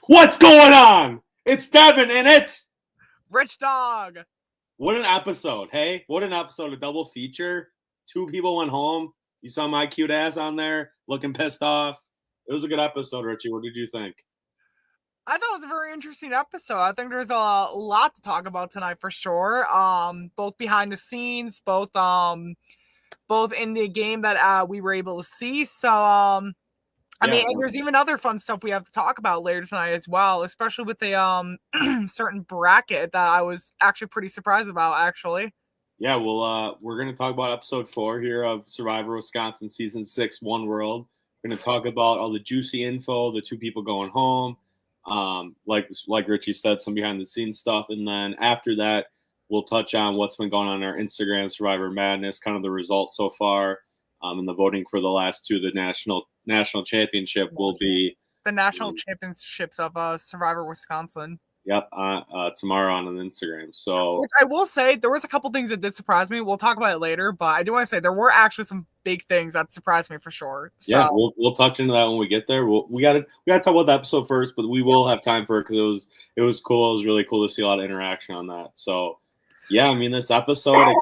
What's going on? It's Devin and it's Rich Dog. What an episode, hey? What an episode, a double feature. Two people went home. You saw my cute ass on there looking pissed off. It was a good episode, Richie. What did you think? I thought it was a very interesting episode. I think there's a lot to talk about tonight for sure. Both behind the scenes, both in the game that we were able to see. So I mean, and there's even other fun stuff we have to talk about later tonight as well, especially with the certain bracket that I was actually pretty surprised about, actually. Yeah, well, we're going to talk about episode 4 here of Survivor Wisconsin Season 6, One World. We're going to talk about all the juicy info, the two people going home, like Richie said, some behind-the-scenes stuff. And then after that, we'll touch on what's been going on our Instagram, Survivor Madness, kind of the results so far, and the voting for the last two. The national championship will be the national championships of Survivor Wisconsin. Yep, tomorrow on Instagram. So, which I will say, there was a couple things that did surprise me. We'll talk about it later, but I do want to say there were actually some big things that surprised me for sure. So, yeah, we'll touch into that when we get there. We gotta talk about the episode first, but we will have time for it because it was cool. It was really cool to see a lot of interaction on that. So, yeah, I mean, this episode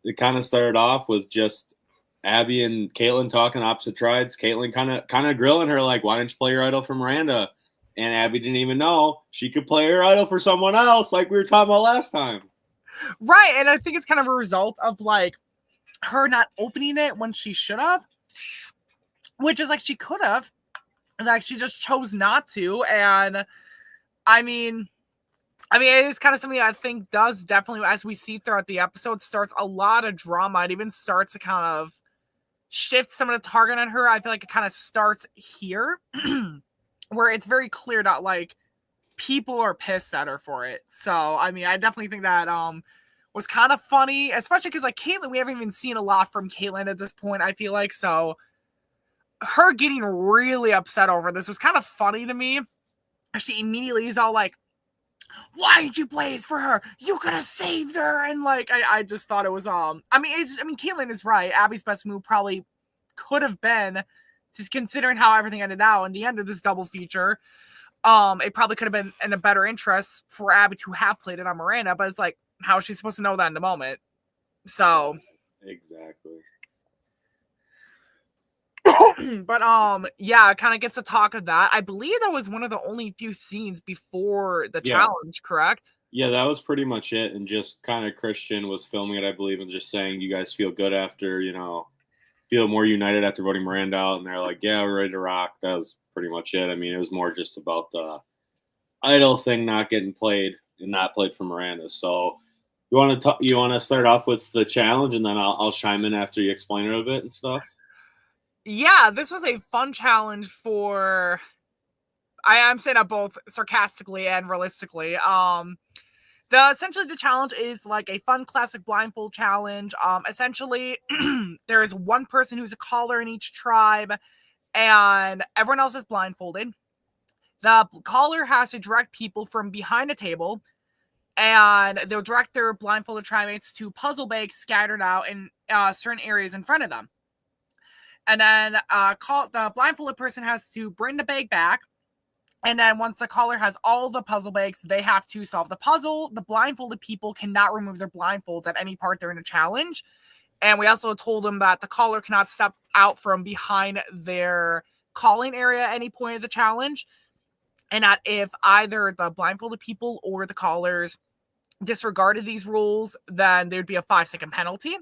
it kind of started off with just Abby and Caitlin talking opposite tribes. Caitlin kind of grilling her like, "Why didn't you play your idol for Miranda?" And Abby didn't even know she could play her idol for someone else, like we were talking about last time. Right, and I think it's kind of a result of like her not opening it when she should have, which is like she could have, like she just chose not to. And I mean, it is kind of something I think does definitely, as we see throughout the episode, starts a lot of drama. It even starts to kind of shift some of the target on her. I feel like it kind of starts here. Where it's very clear that like people are pissed at her for it. So I mean, I definitely think that was kind of funny, especially because like Caitlin, we haven't even seen a lot from Caitlin at this point, I feel like. So her getting really upset over this was kind of funny to me. She immediately is all like, "Why did you blaze for her? You could have saved her." And like I just thought it was Caitlin is right. Abby's best move probably could have been, just considering how everything ended out in the end of this double feature, it probably could have been in a better interest for Abby to have played it on Miranda, but it's like, how is she supposed to know that in the moment? So exactly. But yeah, it kind of gets to talk of that. I believe that was one of the only few scenes before the challenge, correct? Yeah, that was pretty much it. And just kind of Christian was filming it, I believe, and just saying, "You guys feel good after, feel more united after voting Miranda out?" And they're like, "Yeah, we're ready to rock." That was pretty much it. I mean, it was more just about the idol thing not getting played and not played for Miranda. So you want to start off with the challenge, and then I'll chime in after you explain it a bit and stuff. Yeah, this was a fun challenge for. I'm saying that both sarcastically and realistically. Essentially the challenge is like a fun classic blindfold challenge. Essentially, there is one person who's a caller in each tribe, and everyone else is blindfolded. The caller has to direct people from behind a table, and they'll direct their blindfolded trimates to puzzle bags scattered out in certain areas in front of them. And then the blindfolded person has to bring the bag back. And then once the caller has all the puzzle bags, they have to solve the puzzle. The blindfolded people cannot remove their blindfolds at any part during the challenge. And we also told them that the caller cannot step out from behind their calling area at any point of the challenge. And that if either the blindfolded people or the callers disregarded these rules, then there'd be a 5-second penalty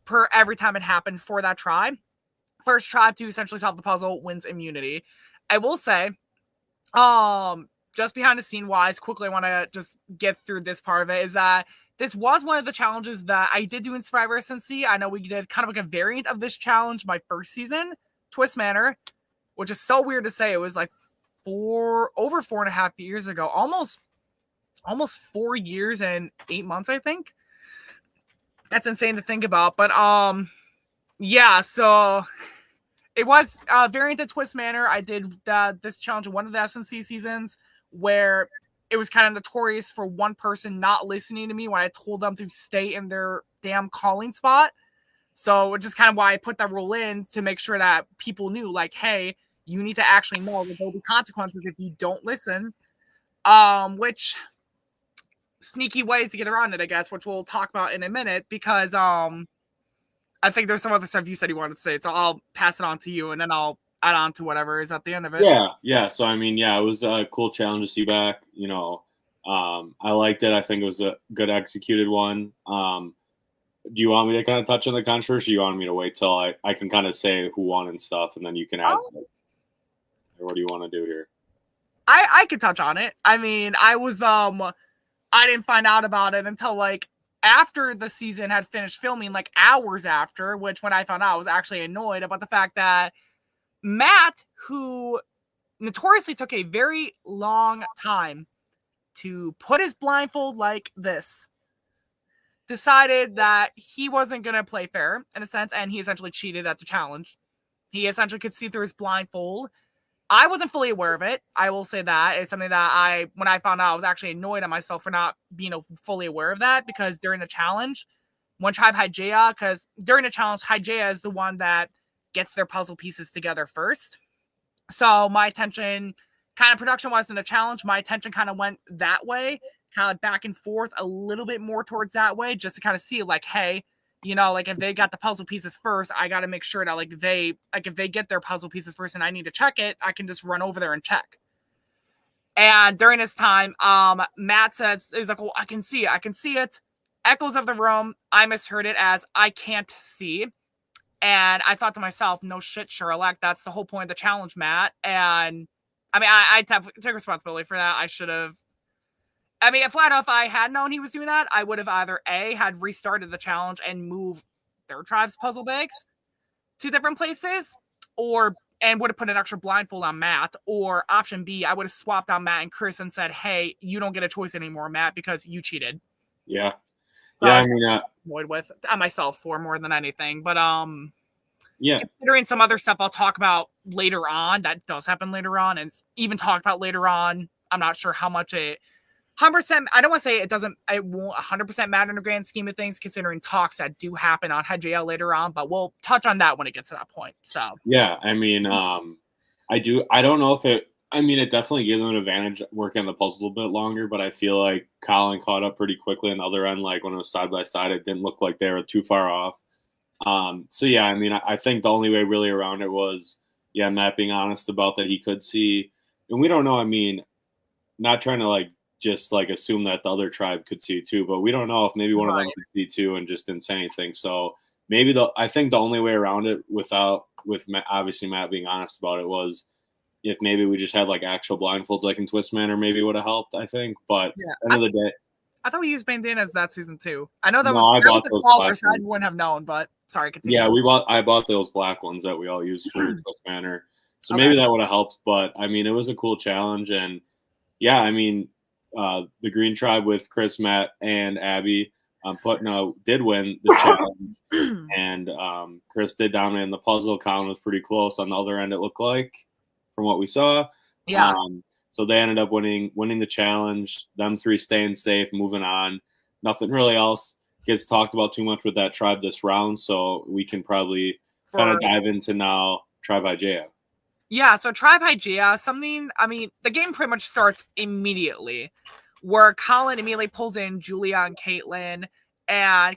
per every time it happened for that tribe. First tribe to essentially solve the puzzle wins immunity. I will say, just behind the scene wise, quickly, I want to just get through this part of it, is that this was one of the challenges that I did do in Survivor SNC. I know we did kind of like a variant of this challenge my first season, Twist Manor, which is so weird to say. It was like over 4.5 years ago, almost 4 years and 8 months, I think. That's insane to think about. But yeah, so it was a variant of Twist Manor. I did this challenge in one of the SNC seasons where it was kind of notorious for one person not listening to me when I told them to stay in their damn calling spot. So which is kind of why I put that rule in, to make sure that people knew, like, hey, You need to actually know that there'll be consequences if you don't listen. Which sneaky ways to get around it, I guess, which we'll talk about in a minute, because I think there's some other stuff you said you wanted to say, so I'll pass it on to you, and then I'll add on to whatever is at the end of it. Yeah. So I mean, it was a cool challenge to see back. I liked it. I think it was a good executed one. Do you want me to kind of touch on the controversy? Or you want me to wait till I can kind of say who won and stuff, and then you can add? What do you want to do here? I could touch on it. I mean, I didn't find out about it until like after the season had finished filming, like hours after, which when I found out, I was actually annoyed about the fact that Matt, who notoriously took a very long time to put his blindfold like this, decided that he wasn't going to play fair in a sense, and he essentially cheated at the challenge. He essentially could see through his blindfold. I wasn't fully aware of it. I will say that it's something that when I found out, I was actually annoyed at myself for not being fully aware of that, because during the challenge, one tribe Hygeia, because during the challenge, Hygeia is the one that gets their puzzle pieces together first. So my attention, kind of production-wise in the challenge, my attention kind of went that way, kind of back and forth a little bit more towards that way, just to kind of see like, hey, like if they got the puzzle pieces first, I got to make sure that like if they get their puzzle pieces first and I need to check it, I can just run over there and check. And during this time, Matt says, he's like, well, I can see it. Echoes of the room. I misheard it as I can't see. And I thought to myself, no shit, Sherlock, that's the whole point of the challenge, Matt. And I mean, I take responsibility for that. I should have. I mean, if I had known he was doing that, I would have either A, had restarted the challenge and moved their tribe's puzzle bags to different places, and would have put an extra blindfold on Matt, or option B, I would have swapped out Matt and Chris and said, hey, you don't get a choice anymore, Matt, because you cheated. Yeah. So I mean, annoyed with myself for more than anything. But considering some other stuff I'll talk about later on, that does happen later on, and even talk about later on, I'm not sure how much 100%. I don't want to say it won't 100% matter in the grand scheme of things, considering talks that do happen on Hygeia later on, but we'll touch on that when it gets to that point. So yeah, I mean, I don't know if it definitely gave them an advantage working on the puzzle a bit longer, but I feel like Colin caught up pretty quickly on the other end. Like when it was side by side, it didn't look like they were too far off. So yeah, I mean, I think the only way really around it was, Matt being honest about that he could see, and we don't know. I mean, not trying to like just like assume that the other tribe could see too, but we don't know if maybe one of them could see too and just didn't say anything. So maybe I think the only way around it with Matt, obviously Matt being honest about it, was if maybe we just had like actual blindfolds like in Twist Manor, maybe would have helped, I think. But at the end of the day, I thought we used bandanas that season too. I know that was a caller, so I wouldn't have known, but sorry, continue. Yeah, I bought those black ones that we all use for Twist Manor. So maybe that would have helped, but I mean, it was a cool challenge, and yeah, I mean, the Green Tribe with Chris, Matt, and Abby, Putnam did win the challenge, and Chris did dominate in the puzzle. Colin was pretty close on the other end, it looked like, from what we saw. Yeah. So they ended up winning the challenge. Them three staying safe, moving on. Nothing really else gets talked about too much with that tribe this round, so we can probably kind of dive into now Tribe Hygeia. Yeah, so Tribe Hygeia, the game pretty much starts immediately, where Colin immediately pulls in Julia and Caitlin, and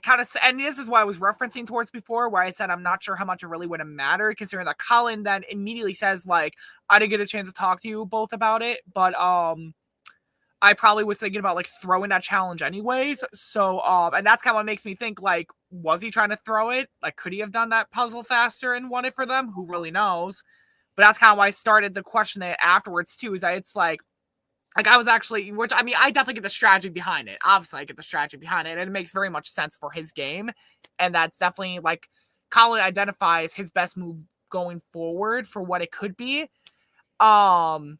this is what I was referencing towards before, where I said I'm not sure how much it really would have mattered, considering that Colin then immediately says, like, I didn't get a chance to talk to you both about it, but I probably was thinking about, like, throwing that challenge anyways, so, and that's kind of what makes me think, like, was he trying to throw it? Like, could he have done that puzzle faster and won it for them? Who really knows? But that's kind of why I started the question afterwards, too, is that it's like I was actually, which, I mean, I definitely get the strategy behind it. Obviously, I get the strategy behind it, and it makes very much sense for his game. And that's definitely, like, Colin identifies his best move going forward for what it could be. So,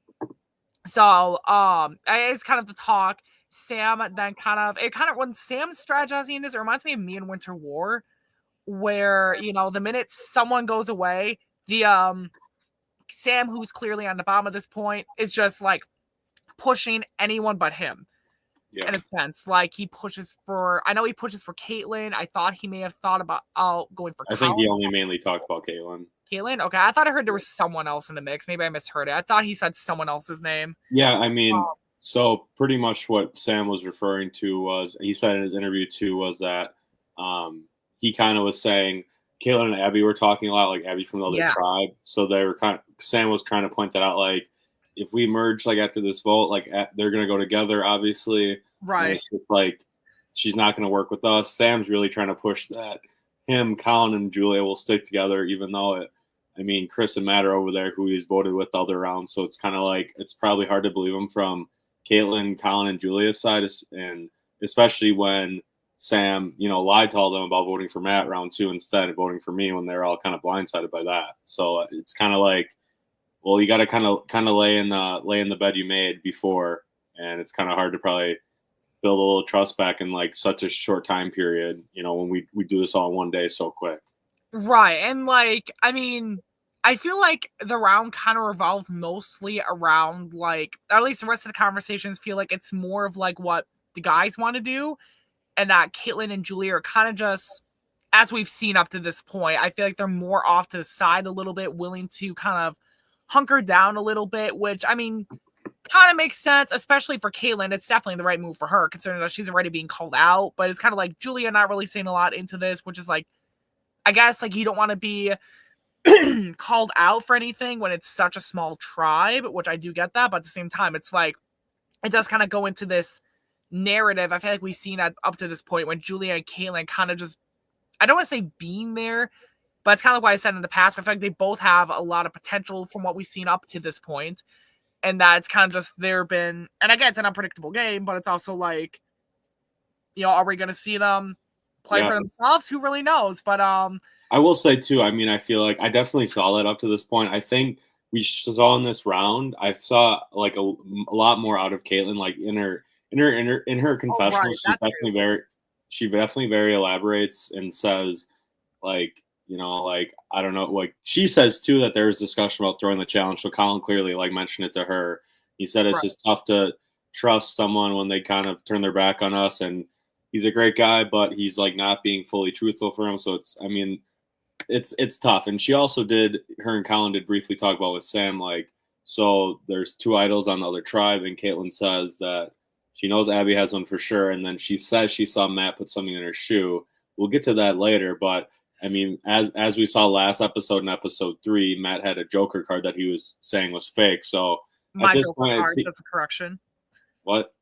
it's kind of the talk. Sam then when Sam's strategizing this, it reminds me of me in Winter War, where, the minute someone goes away, the, Sam, who's clearly on the bottom at this point, is just like pushing anyone but him. Yeah. In a sense, like he pushes for Caitlyn. I thought he may have thought about going for. I think he only mainly talked about Caitlyn. Caitlyn? Okay, I thought I heard there was someone else in the mix. Maybe I misheard it. I thought he said someone else's name. Yeah, I mean, so pretty much what Sam was referring to was, he said in his interview too, was that he kind of was saying Caitlyn and Abby were talking a lot, like Abby from the other tribe. So they were Sam was trying to point that out, like, if we merge like after this vote, like they're gonna go together, obviously. Right. It's just like she's not gonna work with us. Sam's really trying to push that him, Colin, and Julia will stick together, even though Chris and Matt are over there, who he's voted with the other round. So it's kind of like, it's probably hard to believe him from Caitlyn, Colin, and Julia's side, and especially when Sam, lied to all them about voting for Matt round 2 instead of voting for me, when they're all kind of blindsided by that. So it's kind of like, well, you got to kind of lay in the bed you made before, and it's kind of hard to probably build a little trust back in like such a short time period, when we do this all in one day so quick. Right. And like, I feel like the round kind of revolved mostly around like, or at least the rest of the conversations feel like it's more of like what the guys want to do, and that Caitlyn and Julia are kind of just, as we've seen up to this point, I feel like they're more off to the side a little bit, willing to kind of hunker down a little bit, which kind of makes sense, especially for Caitlyn. It's definitely the right move for her, considering that she's already being called out. But it's kind of like Julia not really saying a lot into this, which is like, I guess like you don't want to be called out for anything when it's such a small tribe, which I do get that. But at the same time, it's like, it does kind of go into this narrative I feel like we've seen up to this point when Julia and Caitlyn kind of just, I don't want to say being there, but it's kind of like what I said in the past. I feel like they both have a lot of potential from what we've seen up to this point. And that it's kind of just and again, it's an unpredictable game, but it's also like, are we going to see them play for themselves? Who really knows? But I will say too, I feel like I definitely saw that up to this point. I think we saw in this round, I saw like a lot more out of Caitlyn, like in her confessional. She definitely very elaborates and says like, I don't know, like she says too that there's discussion about throwing the challenge. So Colin clearly like mentioned it to her. He said it's just tough to trust someone when they kind of turn their back on us, and he's a great guy, but he's like not being fully truthful for him. So it's tough. And she also her and Colin did briefly talk about with Sam, like, so there's 2 idols on the other tribe, and Caitlyn says that she knows Abby has one for sure, and then she says she saw Matt put something in her shoe. We'll get to that later, but as we saw last episode, in episode 3, Matt had a Joker card that he was saying was fake. So my Joker card, that's a correction. What?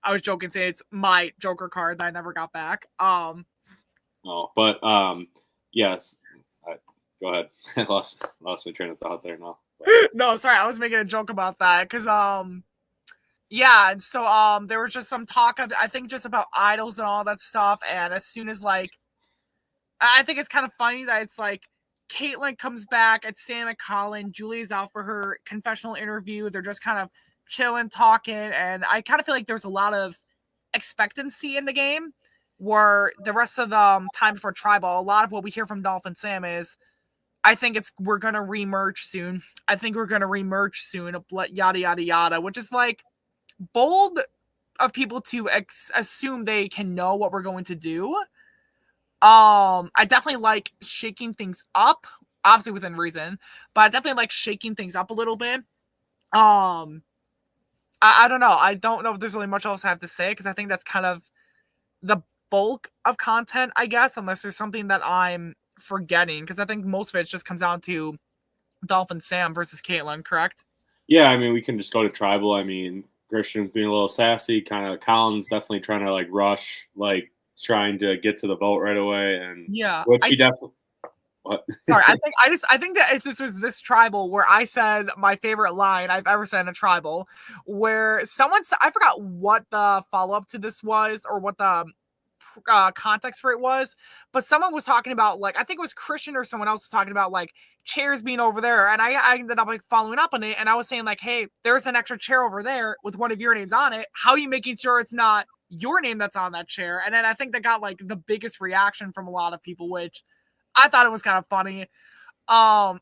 I was joking, saying it's my Joker card that I never got back. Yes. Go ahead. I lost my train of thought there now. No, sorry, I was making a joke about that because yeah, and so there was just some talk of, I think, just about idols and all that stuff, and as soon as like, I think it's kind of funny that it's like Caitlyn comes back, it's Sam and Colin, Julie's out for her confessional interview, they're just kind of chilling, talking, and I kind of feel like there's a lot of expectancy in the game, where the rest of the time before Tribal, a lot of what we hear from Dolph and Sam is, I think we're going to remerge soon. I think we're going to remerge soon, yada, yada, yada, which is like bold of people to assume they can know what we're going to do. I definitely like shaking things up, obviously within reason, but I definitely like shaking things up a little bit. I don't know. I don't know if there's really much else I have to say, because I think that's kind of the bulk of content, I guess, unless there's something that I'm forgetting, because I think most of it just comes down to Dolph and Sam versus Caitlyn, correct? Yeah, we can just go to Tribal. Christian's being a little sassy, kind of. Colin's definitely trying to like rush, like trying to get to the vote right away, and which he definitely. What? Sorry, I think that if this was this Tribal where I said my favorite line I've ever said in a Tribal, where someone, I forgot what the follow up to this was or what the context for it was, but someone was talking about, like, I think it was Christian or someone else was talking about like chairs being over there, and I ended up like following up on it, and I was saying like, hey, there's an extra chair over there with one of your names on it. How are you making sure it's not your name that's on that chair? And then I think that got like the biggest reaction from a lot of people, which I thought it was kind of funny. To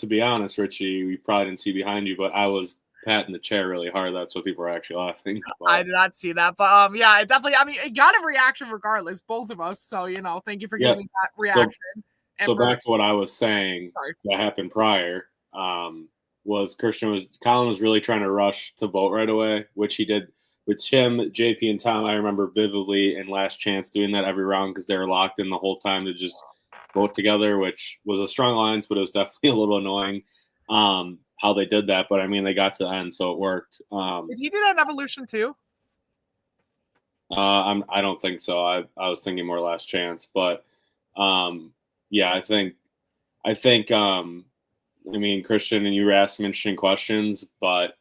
be honest, Richie, we probably didn't see behind you, but I was patting the chair really hard. That's what people were actually laughing. But I did not see that, but yeah, it definitely. It got a reaction regardless, both of us. So thank you for giving that reaction. So back to what I was saying that happened prior, was Colin was really trying to rush to vote right away, which he did with Tim, JP, and Tom. I remember vividly in Last Chance doing that every round because they were locked in the whole time to just vote together, which was a strong alliance, but it was definitely a little annoying how they did that. But I mean, they got to the end, so it worked. Did he do that in Evolution too? I don't think so. I was thinking more Last Chance, but yeah, I think I mean, Christian and you asked some interesting questions, but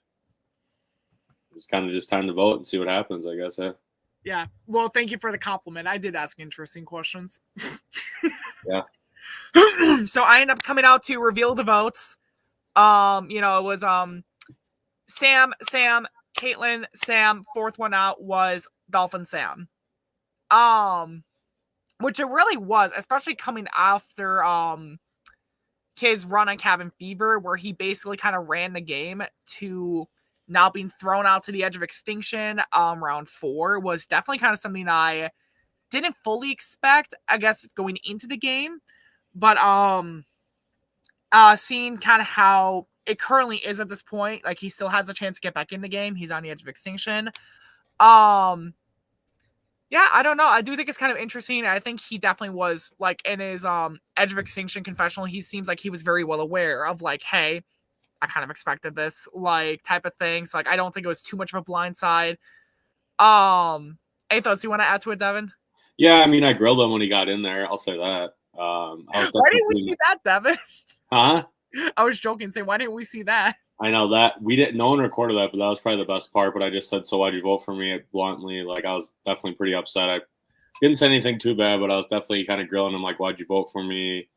it's kind of just time to vote and see what happens, I guess. Yeah. Well, thank you for the compliment. I did ask interesting questions. Yeah. So I ended up coming out to reveal the votes. It was Sam, Caitlin, Sam. Fourth one out was Dolphin Sam. Which it really was, especially coming after his run on Cabin Fever, where he basically kind of ran the game to now being thrown out to the edge of extinction. Round 4 was definitely kind of something I didn't fully expect, I guess, going into the game. But seeing kind of how it currently is at this point, like he still has a chance to get back in the game. He's on the edge of extinction. Yeah, I don't know. I do think it's kind of interesting. I think he definitely was, like, in his Edge of Extinction confessional, he seems like he was very well aware of, like, hey, I kind of expected this, like, type of thing. So, like, I don't think it was too much of a blindside. Any thoughts you want to add to it, Devin? Yeah, I mean, I grilled him when he got in there. I'll say that. Why didn't we see that, Devin? Huh? I was joking, saying, why didn't we see that? I know that no one recorded that, but that was probably the best part. But I just said, so why'd you vote for me? Bluntly, like, I was definitely pretty upset. I didn't say anything too bad, but I was definitely kind of grilling him, like, why'd you vote for me?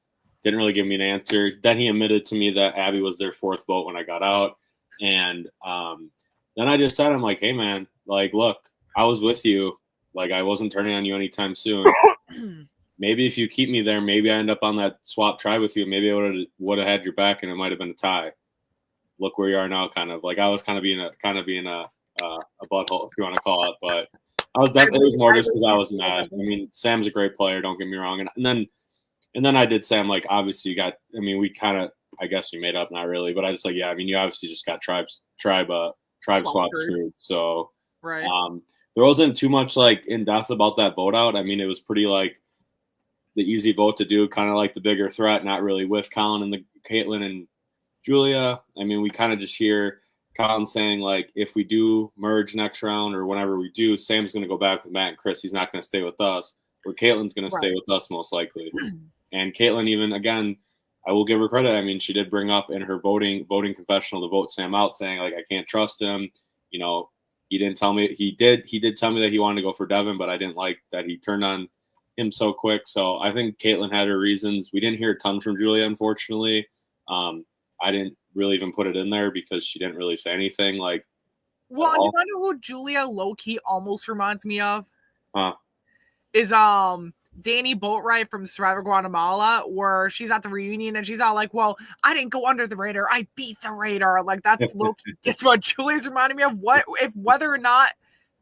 Didn't really give me an answer. Then he admitted to me that Abby was their 4th vote when I got out. And then I just said, I'm like, hey, man, like, look, I was with you. Like, I wasn't turning on you anytime soon. Maybe if you keep me there, maybe I end up on that swap tribe with you. Maybe I would have had your back and it might have been a tie. Look where you are now, kind of. Like, I was kind of being a butthole, if you want to call it. But I was definitely, it was more just because I was mad. I mean, Sam's a great player, don't get me wrong. And then I did say, I'm like, obviously you got, I mean, we kind of, I guess we made up, not really, but I just like, yeah, I mean, you obviously just got tribe swap screwed. So right. There wasn't too much like in depth about that vote out. I mean, it was pretty like the easy vote to do, kind of like the bigger threat, not really with Colin and the Caitlin and Julia. I mean, we kind of just hear Colin saying, like, if we do merge next round or whenever we do, Sam's going to go back with Matt and Chris. He's not going to stay with us. Or Caitlin's going to stay with us most likely. And Caitlin, even, again, I will give her credit. I mean, she did bring up in her voting confessional to vote Sam out, saying, like, I can't trust him. You know, he didn't tell me. He did tell me that he wanted to go for Devin, but I didn't like that he turned on him so quick. So I think Caitlin had her reasons. We didn't hear a ton from Julia, unfortunately. I didn't really even put it in there because she didn't really say anything. Like, well, you want to know who Julia low-key almost reminds me of? Huh? Is Danny Boatwright from Survivor Guatemala, where she's at the reunion and she's all like, well, I didn't go under the radar, I beat the radar. Like, that's low-key. That's what Julia's reminding me of. Whether or not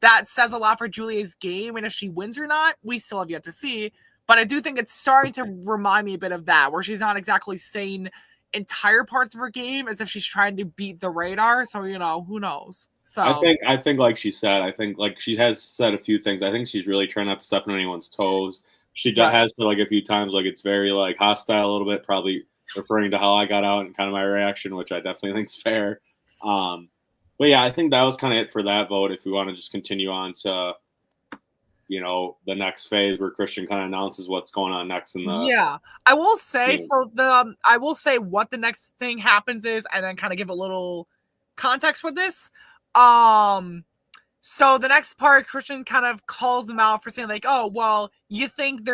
that says a lot for Julia's game and if she wins or not, we still have yet to see. But I do think it's starting to remind me a bit of that, where she's not exactly saying entire parts of her game as if she's trying to beat the radar. So, you know, who knows? So I think like she said, I think like she has said a few things. I think she's really trying not to step on anyone's toes. She has to, like, a few times, like, it's very like hostile a little bit, probably referring to how I got out and kind of my reaction, which I definitely think is fair. But yeah, I think that was kind of it for that vote. If we want to just continue on to, you know, the next phase where Christian kind of announces what's going on next in the. Yeah, I will say, I will say what the next thing happens is, and then kind of give a little context with this. So the next part, Christian kind of calls them out for saying, like, oh, well, you think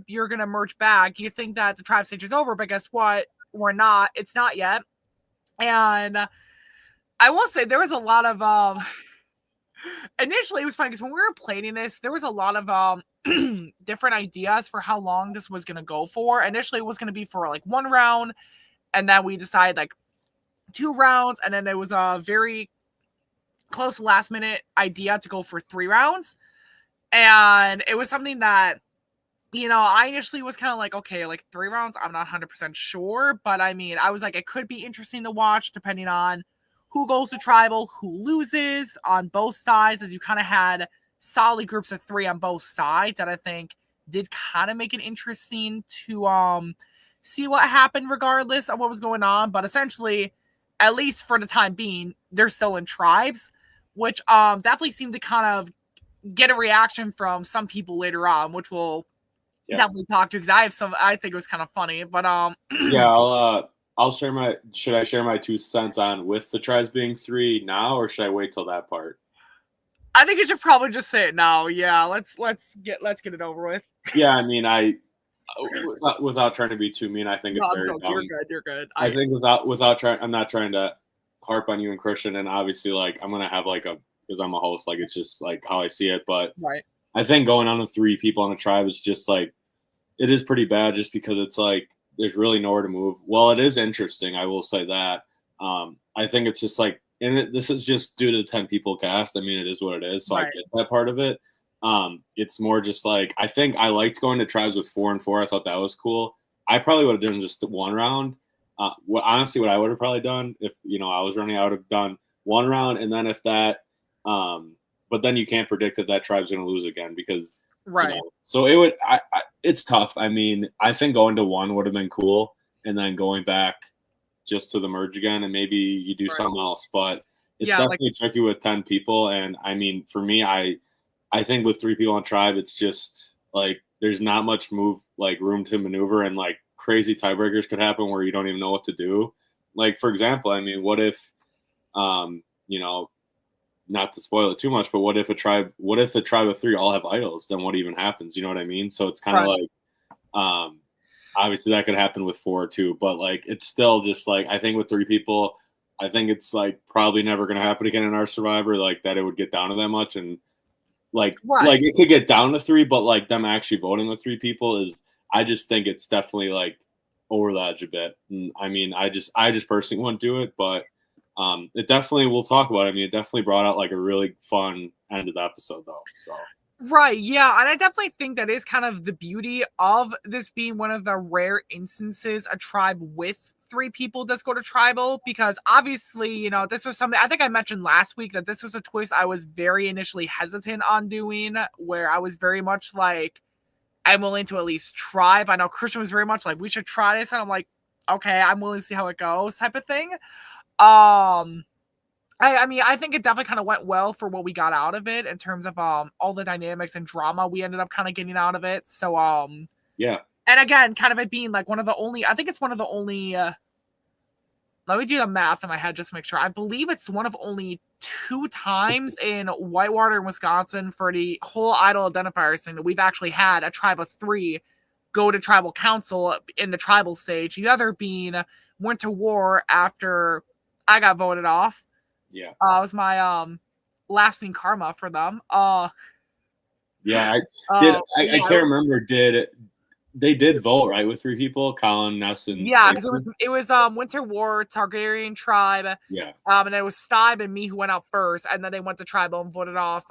you're gonna merge back. You think that the tribe stage is over, but guess what? We're not. It's not yet. And I will say there was a lot of initially it was funny because when we were planning this, there was a lot of different ideas for how long this was gonna go for. Initially, it was gonna be for like 1 round, and then we decided like 2 rounds, and then there was a very close last minute idea to go for 3 rounds. And it was something that I initially was kind of like, okay, like 3 rounds, I'm not 100% sure. But I mean, I was like, it could be interesting to watch depending on who goes to tribal, who loses on both sides, as you kind of had solid groups of 3 on both sides that I think did kind of make it interesting to see what happened regardless of what was going on. But essentially, at least for the time being, they're still in tribes, which definitely seemed to kind of get a reaction from some people later on, which we'll definitely talk to, because I think it was kind of funny. But yeah, I'll share should I share my 2 cents on with the tribes being 3 now, or should I wait till that part? I think you should probably just say it now. Yeah, let's get it over with. Yeah, I mean, without trying to be too mean, I think it's very dumb. You're good. I think without trying, I'm not trying to harp on you and Christian, and obviously, like, I'm gonna have because I'm a host, like, it's just like how I see it. But right. I think going on to 3 people on a tribe is just like, it is pretty bad, just because it's like there's really nowhere to move. Well, it is interesting, I will say that. I think it's just like, and this is just due to the 10 people cast. I mean, it is what it is, so right. I get that part of it. It's more just like, I think I liked going to tribes with 4 and 4. I thought that was cool. I probably would have done just 1 round. What I would have probably done if I was running, I would have done 1 round, and then if that, but then you can't predict if that tribe's going to lose again, because right. So it would. It's tough. I mean, I think going to 1 would have been cool, and then going back just to the merge again, and maybe you do something else. But it's definitely tricky with 10 people, and I mean, for me, I think with 3 people on tribe, it's just like there's not much room to maneuver, and like crazy tiebreakers could happen where you don't even know what to do. Like, for example, I mean, what if, not to spoil it too much, but what if a tribe of 3 all have idols? Then what even happens? You know what I mean? So it's kind of like, obviously that could happen with 4 too, but like, it's still just like, I think with 3 people, I think it's like probably never going to happen again in our Survivor, like that it would get down to that much. And like it could get down to 3, but like them actually voting with 3 people I just think it's definitely like over the edge a bit. And I mean, I just personally wouldn't do it, but it definitely, we'll talk about it. I mean, it definitely brought out like a really fun end of the episode though. So. Right, yeah, and I definitely think that is kind of the beauty of this being one of the rare instances a tribe with 3 people does go to tribal, because obviously, this was something I think I mentioned last week, that this was a twist I was very initially hesitant on doing, where I was very much like, I'm willing to at least try. I know Christian was very much like, we should try this, and I'm like, okay, I'm willing to see how it goes, type of thing. I mean, I think it definitely kind of went well for what we got out of it in terms of all the dynamics and drama we ended up kind of getting out of it. So yeah. And again, kind of it being like one of the only, I think it's one of the only, let me do the math in my head just to make sure. I believe it's one of only 2 times in Whitewater, Wisconsin, for the whole idol identifiers thing that we've actually had a tribe of 3 go to tribal council in the tribal stage. The other being Winter War, after I got voted off. Yeah. It was my lasting karma for them. Yeah, I can't remember. They did vote, right, with 3 people, Colin, Ness, and yeah, because it was Winter War, Targaryen tribe. Yeah. And it was Stibe and me who went out first, and then they went to tribal and voted off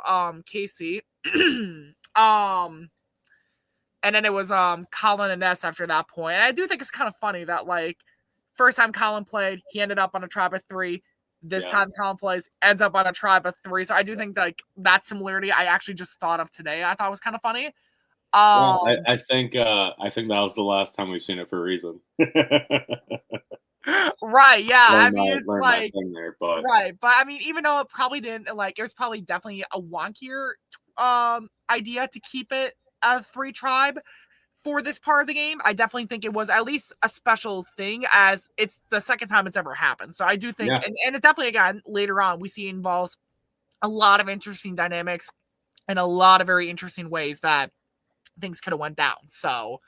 Casey. And then it was Colin and Ness after that point. And I do think it's kind of funny that like first time Colin played, he ended up on a tribe of 3. This time Colin plays, ends up on a tribe of 3. So I do think like that similarity I actually just thought of today. I thought was kind of funny. I think that was the last time we've seen it for a reason. Right, yeah. I mean, it's like there, but. Right, but I mean, even though it probably didn't like, it was probably definitely a wonkier idea to keep it a 3 tribe for this part of the game. I definitely think it was at least a special thing, as it's the second time it's ever happened. So I do think, and it definitely, again, later on, we see it involves a lot of interesting dynamics and a lot of very interesting ways that things could have went down. So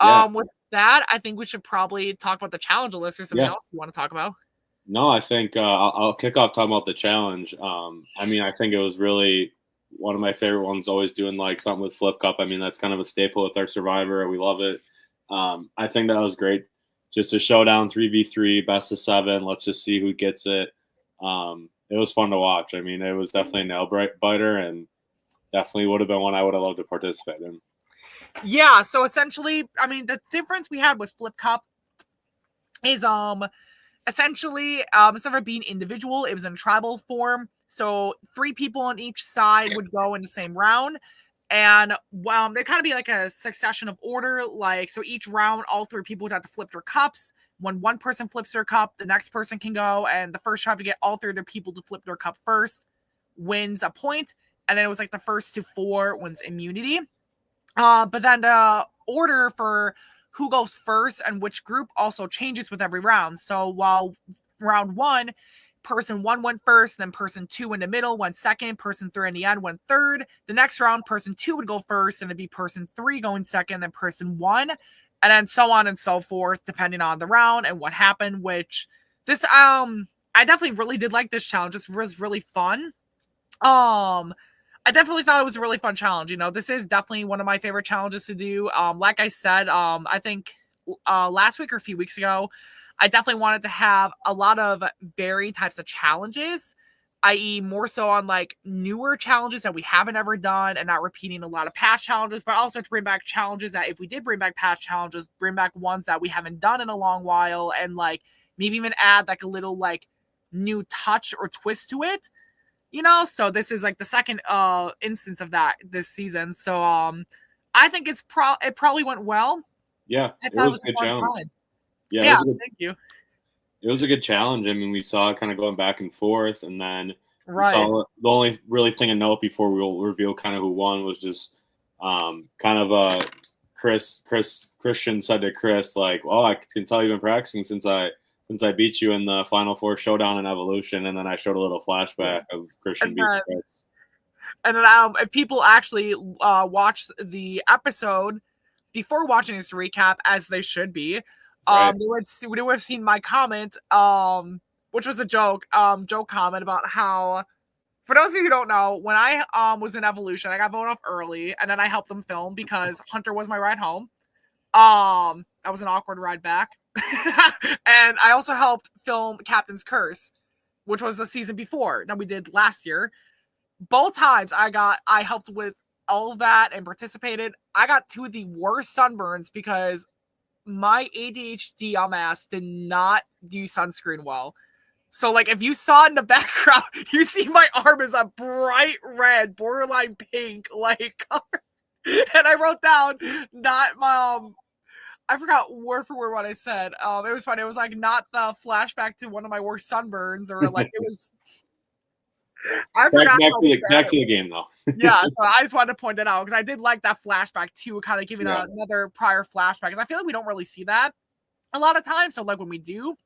with that, I think we should probably talk about the challenge list, or something else you want to talk about. No, I think I'll kick off talking about the challenge. I mean, I think it was really one of my favorite ones, always doing like something with Flip Cup. I mean, that's kind of a staple with our Survivor. We love it. I think that was great. Just a showdown, 3v3, best of 7. Let's just see who gets it. It was fun to watch. I mean, it was definitely a nail biter, and definitely would have been one I would have loved to participate in. Yeah, so essentially, I mean, the difference we had with Flip Cup is essentially instead of being individual, it was in tribal form. So 3 people on each side would go in the same round. And they kind of be like a succession of order. Like, so each round, all 3 people would have to flip their cups. When one person flips their cup, the next person can go. And the first tribe to get all 3 of their people to flip their cup first wins a point. And then it was like the first to 4 wins immunity. But then the order for who goes first and which group also changes with every round. So while round 1, person 1 went first, then person 2 in the middle went second, person 3 in the end went third. The next round, person 2 would go first, and it'd be person 3 going second, then person 1, and then so on and so forth, depending on the round and what happened. Which this I definitely really did like this challenge. This was really fun. I definitely thought it was a really fun challenge. You know, this is definitely one of my favorite challenges to do. Like I said, I think last week or a few weeks ago, I definitely wanted to have a lot of varied types of challenges, i.e. more so on like newer challenges that we haven't ever done and not repeating a lot of past challenges, but also to bring back challenges that if we did bring back past challenges, bring back ones that we haven't done in a long while, and like maybe even add like a little like new touch or twist to it. You know, so this is like the second instance of that this season. So I think it probably went well. Yeah, it was a good challenge. Yeah, thank you. It was a good challenge. I mean, we saw it kind of going back and forth, and then right. Saw the only really thing to note before we'll reveal kind of who won was just kind of Christian said to Chris, like, well, I can tell you've been practicing since I beat you in the Final Four Showdown and Evolution, and then I showed a little flashback of Christian beating Chris. And then if people actually watch the episode before watching his recap, as they should be, right. they would have seen my comment, which was a joke comment about how, for those of you who don't know, when I was in Evolution, I got voted off early, and then I helped them film because Hunter was my ride home. That was an awkward ride back. And I also helped film Captain's Curse, which was the season before that we did last year. Both times I helped with all of that and participated. I got 2 of the worst sunburns because my ADHD dumbass did not do sunscreen well. So like if you saw in the background, you see my arm is a bright red, borderline pink like color. And I wrote down not my I forgot word for word what I said. It was funny. It was like not the flashback to one of my worst sunburns, or like it was. I forgot. Back to the game though. Yeah, so I just wanted to point that out because I did like that flashback too, kind of giving another prior flashback. Because I feel like we don't really see that a lot of times. So like when we do,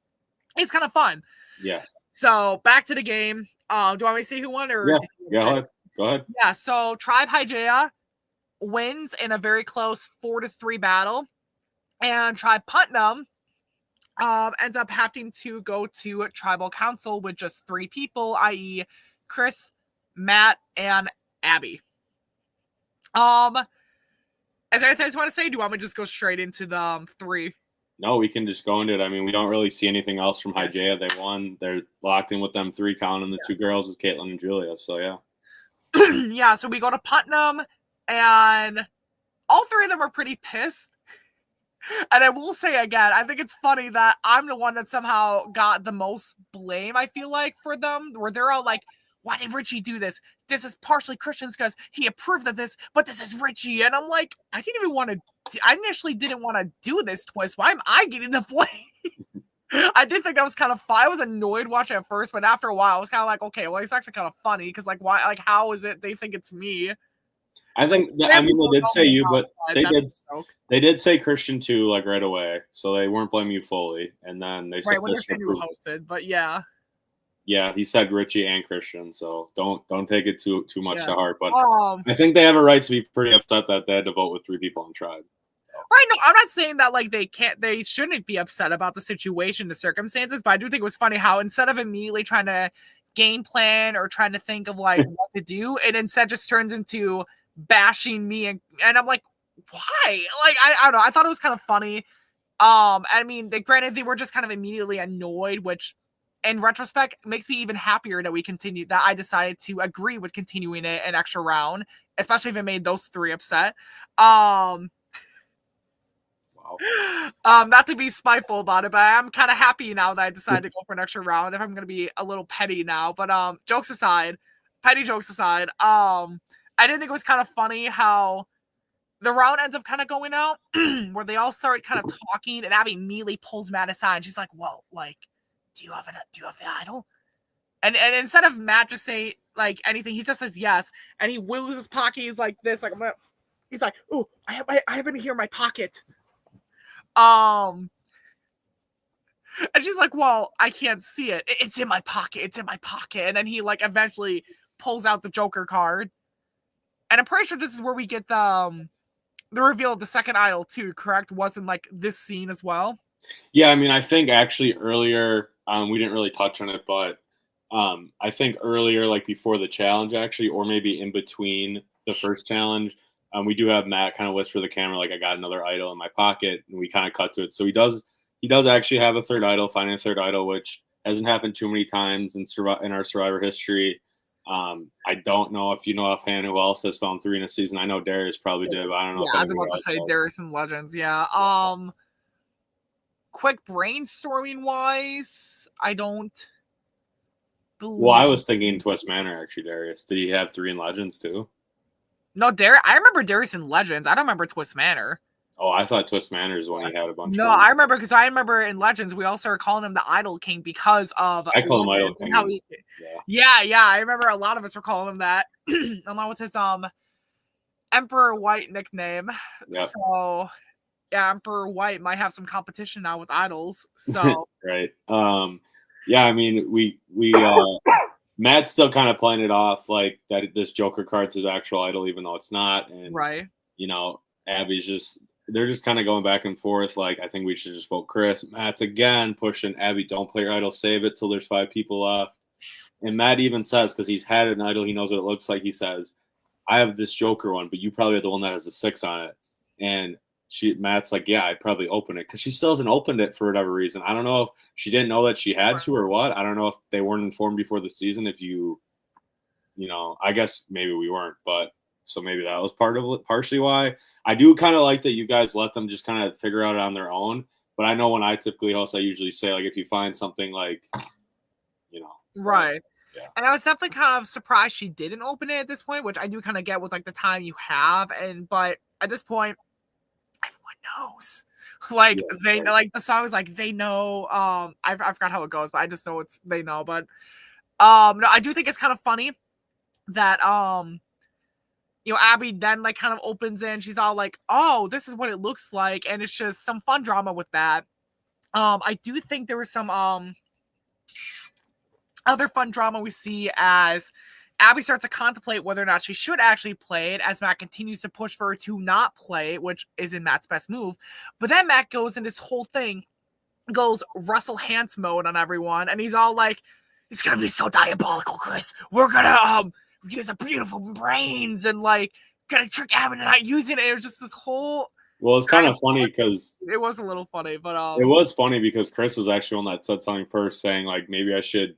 it's kind of fun. Yeah. So back to the game. Do I want me to say who won? Or go ahead. Yeah. So Tribe Hygeia wins in a very close 4-3 battle. And Tribe Putnam ends up having to go to a tribal council with just 3 people, i.e. Chris, Matt, and Abby. Is there anything else you want to say? Do you want me to just go straight into the 3? No, we can just go into it. I mean, we don't really see anything else from Hygeia. They won. They're locked in with them 3, counting the 2 girls with Caitlin and Julia. So, yeah. Yeah, so we go to Putnam, and all 3 of them are pretty pissed. And I will say again, I think it's funny that I'm the one that somehow got the most blame, I feel like, for them, where they're all like, why did Richie do this? This is partially Christian's because he approved of this, but this is Richie. And I'm like, I initially didn't want to do this twist. Why am I getting the blame? I did think that was kind of fun. I was annoyed watching it at first, but after a while, I was kind of like, okay, well, it's actually kind of funny because, like, why? Like, how is it they think it's me? I think they did say you, but they did say Christian too, like right away. So they weren't blaming you fully, and then they said when they said you hosted, but yeah, he said Richie and Christian. So don't take it too much to heart. But I think they have a right to be pretty upset that they had to vote with 3 people on Tribe. Right, no, I'm not saying that like they shouldn't be upset about the situation, the circumstances, but I do think it was funny how instead of immediately trying to game plan or trying to think of like what to do, it instead just turns into bashing me and I'm like, why? Like I don't know. I thought it was kind of funny. I mean, granted, they were just kind of immediately annoyed, which in retrospect makes me even happier that I decided to agree with continuing it an extra round, especially if it made those 3 upset. Not to be spiteful about it, but I'm kind of happy now that I decided to go for an extra round. If I'm gonna be a little petty now, but petty jokes aside, I did think it was kind of funny how the round ends up kind of going out where they all start kind of talking, and Abby immediately pulls Matt aside, and she's like, "Well, like, do you have the idol?" And instead of Matt just say like anything, he just says yes, and he wills his pocket. He's like this, like he's like, "Oh, I have it here in my pocket." And she's like, "Well, I can't see it. It's in my pocket. It's in my pocket." And then he like eventually pulls out the Joker card, and I'm pretty sure this is where we get the reveal of the second idol too. Correct? Wasn't like this scene as well? Yeah, I mean, I think actually earlier, we didn't really touch on it, but I think earlier, like before the challenge, actually, or maybe in between the first challenge, we do have Matt kind of whisper the camera like, "I got another idol in my pocket," and we kind of cut to it. So he does actually have a third idol, finding a third idol, which hasn't happened too many times in our Survivor history. I don't know if you know offhand who else has found 3 in a season. I know Darius probably did, but I don't know. Yeah, I was about to say Darius and Legends. Yeah. Quick brainstorming wise, I don't. Well, I was thinking Twist Manor actually. Darius, did he have 3 in Legends too? No, I remember Darius in Legends. I don't remember Twist Manor. Oh, I thought Twist Manor is when he had a bunch. No, I remember because I remember in Legends we all started calling him the Idol King because of I call him Idol King. Yeah. I remember a lot of us were calling him that, along with his Emperor White nickname. Yep. So yeah, Emperor White might have some competition now with idols. So right. Yeah, I mean we Matt's still kind of playing it off like that this Joker card's his actual idol, even though it's not. And right. Abby's they're just kind of going back and forth. Like, I think we should just vote Chris. Matt's again pushing Abby, don't play your idol, save it till there's 5 people left. And Matt even says, because he's had an idol, he knows what it looks like. He says, "I have this Joker one, but you probably have the one that has a 6 on it." And Matt's like, "Yeah, I'd probably open it," because she still hasn't opened it for whatever reason. I don't know if she didn't know that she had to or what. I don't know if they weren't informed before the season. If I guess maybe we weren't, but so maybe that was partially why. I do kind of like that you guys let them just kind of figure out it on their own. But I know when I typically host, I usually say, like, if you find something like, right. Yeah. And I was definitely kind of surprised she didn't open it at this point, which I do kind of get with like the time you have. But at this point, everyone knows. Like like the song is like they know. I forgot how it goes, but I just know it's they know. But no, I do think it's kind of funny that Abby then like kind of opens in. She's all like, "Oh, this is what it looks like," and it's just some fun drama with that. I do think there was some other fun drama we see as Abby starts to contemplate whether or not she should actually play it, as Matt continues to push for her to not play it, which isn't Matt's best move. But then Matt goes in this whole thing, goes Russell Hantz mode on everyone, and he's all like, "It's gonna be so diabolical, Chris. We're gonna use our beautiful brains and like gonna trick Abby into not using it." It was just this whole. Well, it's kind of funny because it was a little funny, but it was funny because Chris was actually one that said something first, saying like, maybe I should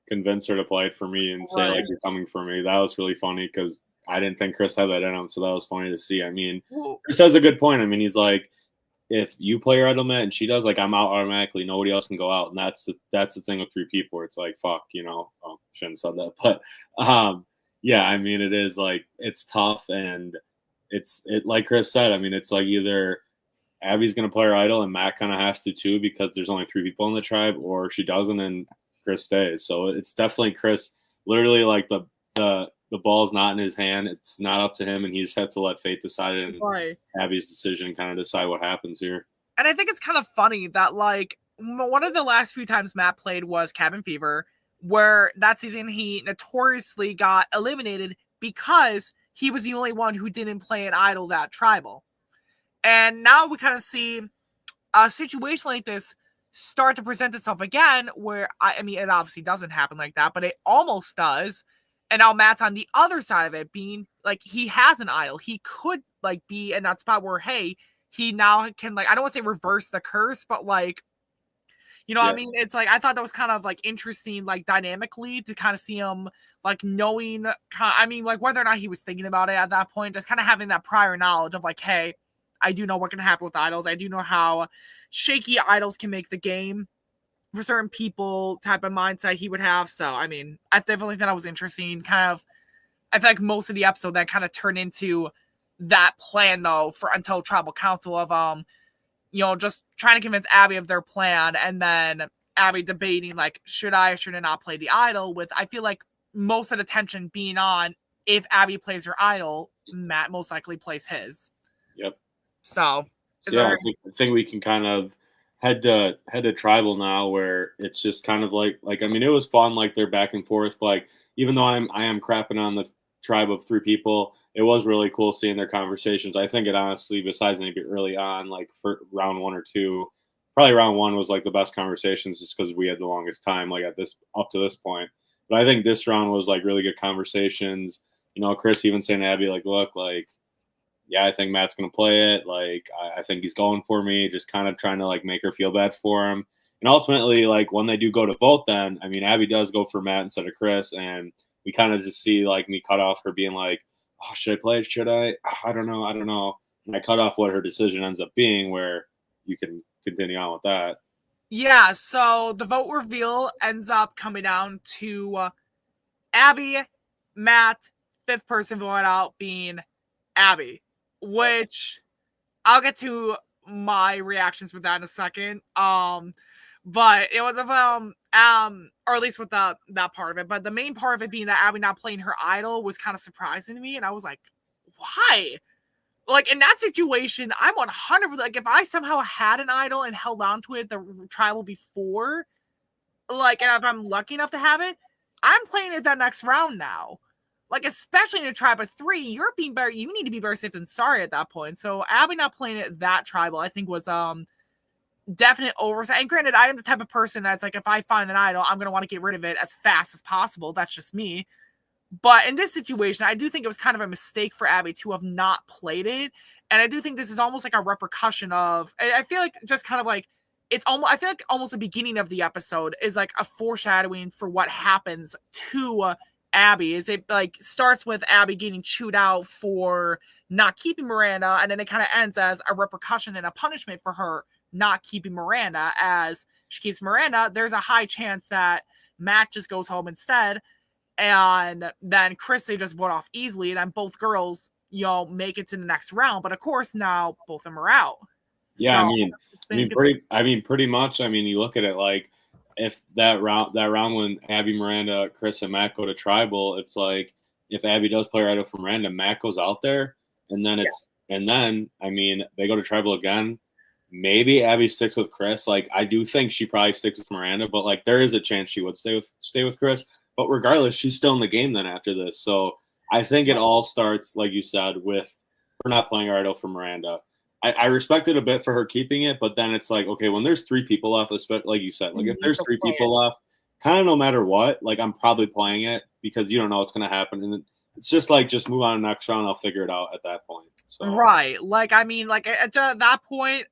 convince her to play it for me and say like, "You're coming for me." That was really funny because I didn't think Chris had that in him, so that was funny to see. I mean, Chris has a good point. I mean, he's like, if you play your idol Matt and she does, like, I'm out automatically. Nobody else can go out, and that's the thing with 3 people. Where it's like, fuck, shouldn't have said that, but yeah, I mean, it is like it's tough, and it like Chris said. I mean, it's like either Abby's gonna play her idol and Matt kind of has to too because there's only 3 people in the tribe, or she doesn't and Chris stays. So it's definitely Chris. Literally, like the ball's not in his hand. It's not up to him, and he just has to let fate decide it. And Abby's decision kind of decide what happens here. And I think it's kind of funny that like one of the last few times Matt played was Cabin Fever, where that season he notoriously got eliminated because he was the only one who didn't play an idol that tribal. And now we kind of see a situation like this start to present itself again, where I mean, it obviously doesn't happen like that, but it almost does. And now Matt's on the other side of it, being like he has an idol. He could like be in that spot where, hey, he now can like, I don't want to say reverse the curse, but like, what I mean? It's like, I thought that was kind of like interesting, like dynamically to kind of see him like knowing, I mean, like whether or not he was thinking about it at that point, just kind of having that prior knowledge of like, hey, I do know what can happen with idols. I do know how shaky idols can make the game for certain people, type of mindset he would have. So, I mean, I definitely thought it was interesting. Kind of, I feel like most of the episode that kind of turned into that plan, though, for until Tribal Council of, just trying to convince Abby of their plan, and then Abby debating, like, should I or should I not play the idol, with, I feel like, most of the tension being on, if Abby plays her idol, Matt most likely plays his. Yep. So, I think we can kind of head to Tribal now, where it's just kind of like I mean, it was fun, like their back and forth. Like, even though I am crapping on the tribe of 3 people, it was really cool seeing their conversations. I think it honestly, besides maybe early on, like for round 1 or 2, probably round 1 was like the best conversations, just because we had the longest time, like up to this point. But I think this round was like really good conversations. Chris even saying to Abby, like, look, like, yeah, I think Matt's going to play it. Like, I think he's going for me, just kind of trying to like make her feel bad for him. And ultimately, like, when they do go to vote, then, I mean, Abby does go for Matt instead of Chris. And we kind of just see like me cut off her being like, oh, should I play it? Should I? I don't know. And I cut off what her decision ends up being, where you can continue on with that. Yeah. So the vote reveal ends up coming down to Abby, Matt, 5th person voted out being Abby, which I'll get to my reactions with that in a second. But it was or at least with that part of it. But the main part of it being that Abby not playing her idol was kind of surprising to me, and I was like, why? Like, in that situation, I'm 100%, like, if I somehow had an idol and held on to it the tribal before, like, and if I'm lucky enough to have it, I'm playing it that next round now. Like, especially in a tribe of 3, you're being better. You need to be better safe than sorry at that point. So Abby not playing it that tribal, I think, was definite oversight. And granted, I am the type of person that's like, if I find an idol, I'm gonna want to get rid of it as fast as possible. That's just me. But in this situation, I do think it was kind of a mistake for Abby to have not played it. And I do think this is almost like a repercussion of, I feel like just kind of like, it's almost, I feel like almost the beginning of the episode is like a foreshadowing for what happens to Abby. Is it like starts with Abby getting chewed out for not keeping Miranda, and then it kind of ends as a repercussion and a punishment for her not keeping Miranda. As she keeps Miranda, there's a high chance that Matt just goes home instead, and then Chris, they just vote off easily, and then both girls, make it to the next round. But of course, now both of them are out. Yeah, so, pretty much. I mean, you look at it like, if that round when Abby, Miranda, Chris, and Matt go to Tribal, it's like, if Abby does play idol for Miranda, Matt goes out there, and then I mean, they go to Tribal again. Maybe Abby sticks with Chris. Like, I do think she probably sticks with Miranda, but like, there is a chance she would stay with Chris. But regardless, she's still in the game then after this. So I think it all starts, like you said, with her not playing her idol for Miranda. I respect it a bit for her keeping it, but then it's like, okay, when there's 3 people left, like you said, like if there's 3 people left, kind of no matter what, like I'm probably playing it, because you don't know what's going to happen. And it's just like, just move on to the next round. I'll figure it out at that point. So. Right. Like, I mean, like at that point,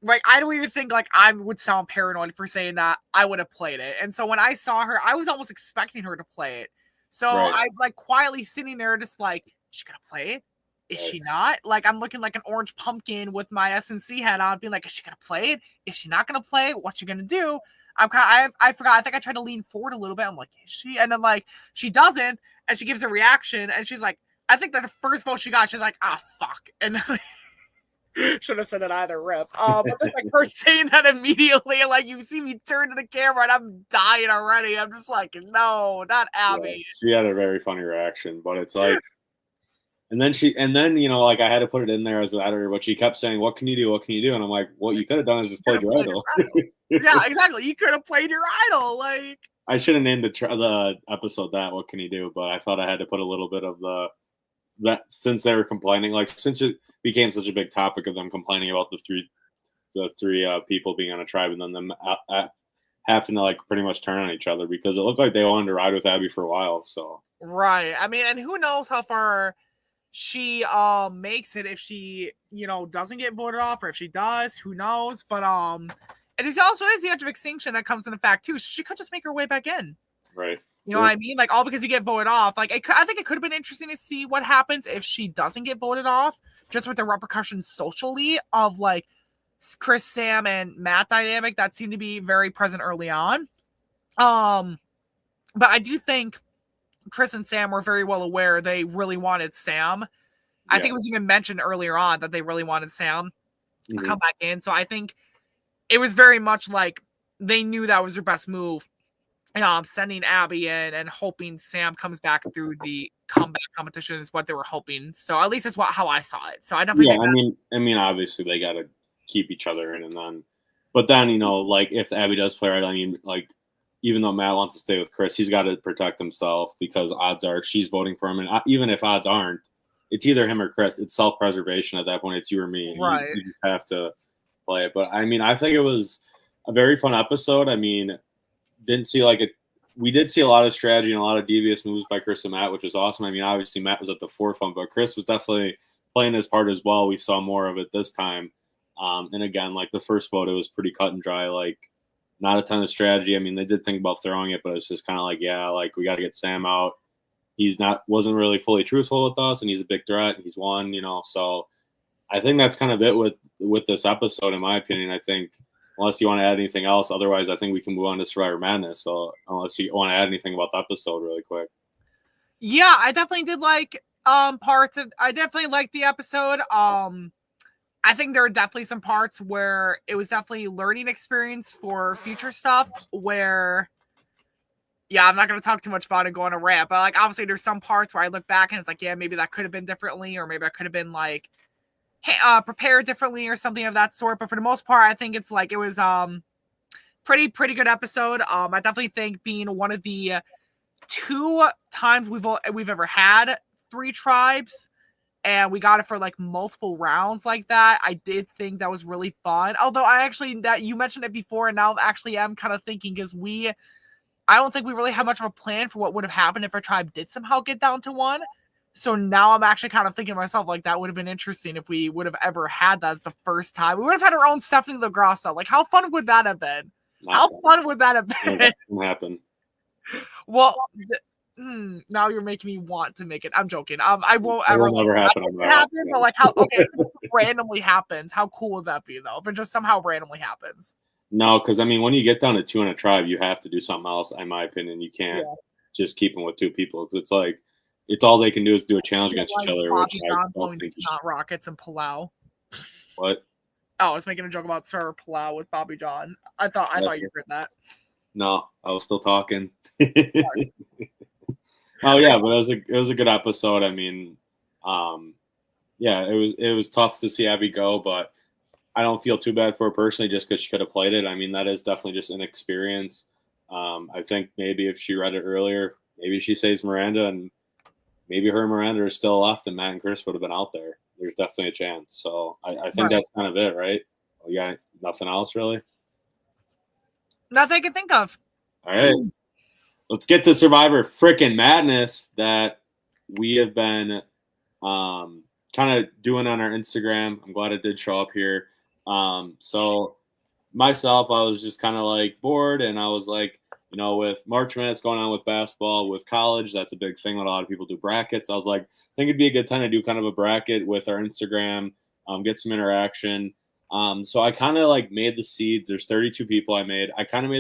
like, I don't even think like I would sound paranoid for saying that I would have played it. And so when I saw her, I was almost expecting her to play it. So I'm like quietly sitting there just like, is she going to play it? Is she not? Like, I'm looking like an orange pumpkin with my SNC hat on, being like, is she going to play it? Is she not going to play it? What's she going to do? I forgot. I think I tried to lean forward a little bit. I'm like, is she? And then like, she doesn't. And she gives a reaction. And she's like, I think that the first vote she got, she's like, fuck. And then, like, should have said it either, rip. But just like her saying that immediately, like, you see me turn to the camera and I'm dying already. I'm just like, no, not Abby. Yeah, she had a very funny reaction, but it's like, and then like, I had to put it in there as an editor, but she kept saying, what can you do? What can you do? And I'm like, what you could have done is just played your idol. Yeah, exactly. You could have played your idol. Like, I should have named the episode that, what can you do? But I thought I had to put a little bit of that, since they were complaining, like, since it became such a big topic of them complaining about the three people being on a tribe, and then them having to like pretty much turn on each other, because it looked like they wanted to ride with Abby for a while. So right. I mean, and who knows how far she makes it, if she doesn't get voted off, or if she does, who knows. But and it also is the edge of extinction that comes into fact too. She could just make her way back in. Right. You know what I mean? Like, all because you get voted off. Like, I think it could have been interesting to see what happens if she doesn't get voted off, just with the repercussions socially of like Chris, Sam, and Matt dynamic that seemed to be very present early on. But I do think Chris and Sam were very well aware they really wanted Sam. I think it was even mentioned earlier on that they really wanted Sam to come back in. So I think it was very much like they knew that was their best move. Sending Abby in and hoping Sam comes back through the comeback competition is what they were hoping. So at least that's how I saw it. So I definitely I mean, obviously they got to keep each other in, and then, but then like if Abby does play right, I mean, like even though Matt wants to stay with Chris, he's got to protect himself because odds are she's voting for him, and even if odds aren't, it's either him or Chris. It's self-preservation at that point. It's you or me. Right. You just have to play it. But I mean, I think it was a very fun episode. I mean, we did see a lot of strategy and a lot of devious moves by Chris and Matt, which was awesome. I mean, obviously Matt was at the forefront, but Chris was definitely playing his part as well. We saw more of it this time. And again, like the first vote, it was pretty cut and dry, like not a ton of strategy. I mean, they did think about throwing it, but it's just kind of like, yeah, like we got to get Sam out. Wasn't really fully truthful with us, and he's a big threat. He's won, so I think that's kind of it with this episode, in my opinion. I think, unless you want to add anything else. Otherwise, I think we can move on to Survivor Madness. So unless you want to add anything about the episode really quick. Yeah, I definitely did like I definitely liked the episode. I think there are definitely some parts where it was definitely a learning experience for future stuff where, yeah, I'm not going to talk too much about it, go on a rant, but like obviously there's some parts where I look back and it's like, yeah, maybe that could have been differently, or maybe I could have been like, prepared differently or something of that sort. But for the most part, I think it's like it was pretty good episode. I definitely think being one of the 2 times we've ever had 3 tribes and we got it for like multiple rounds like that, I did think that was really fun. Although that you mentioned it before, and now actually I'm kind of thinking because I don't think we really had much of a plan for what would have happened if our tribe did somehow get down to 1. So now I'm actually kind of thinking to myself, like, that would have been interesting if we would have ever had that as the first time. We would have had our own Stephanie LaGrassa. Like, how fun would that have been? Fun would that have been? That didn't happen. Well, now you're making me want to make it. I'm joking. I won't ever. It will never happen. But like, how okay, if it randomly happens, how cool would that be, though? If it just somehow randomly happens. No, because I mean, when you get down to 2 in a tribe, you have to do something else. In my opinion, you can't just keep them with 2 people because it's like it's all they can do is do a challenge against each other. Bobby John blowing snot rockets and Palau. What? Oh, I was making a joke about Sir Palau with Bobby John. I thought you heard that. No, I was still talking. Oh yeah, but it was a good episode. I mean, yeah, it was tough to see Abby go, but I don't feel too bad for her personally just because she could have played it. I mean, that is definitely just an experience. I think maybe if she read it earlier, maybe she saves Miranda, and maybe her and Miranda are still left, and Matt and Chris would have been out there. There's definitely a chance. So I think that's kind of it, right? We got nothing else really? Nothing I can think of. All right. Let's get to Survivor frickin' Madness that we have been kind of doing on our Instagram. I'm glad it did show up here. So myself, I was just kind of like bored, and I was like, with March Madness going on with basketball, with college, that's a big thing when a lot of people do brackets. I was like, I think it'd be a good time to do kind of a bracket with our Instagram, get some interaction. So I kind of like made the seeds. There's 32 people I made. I kind of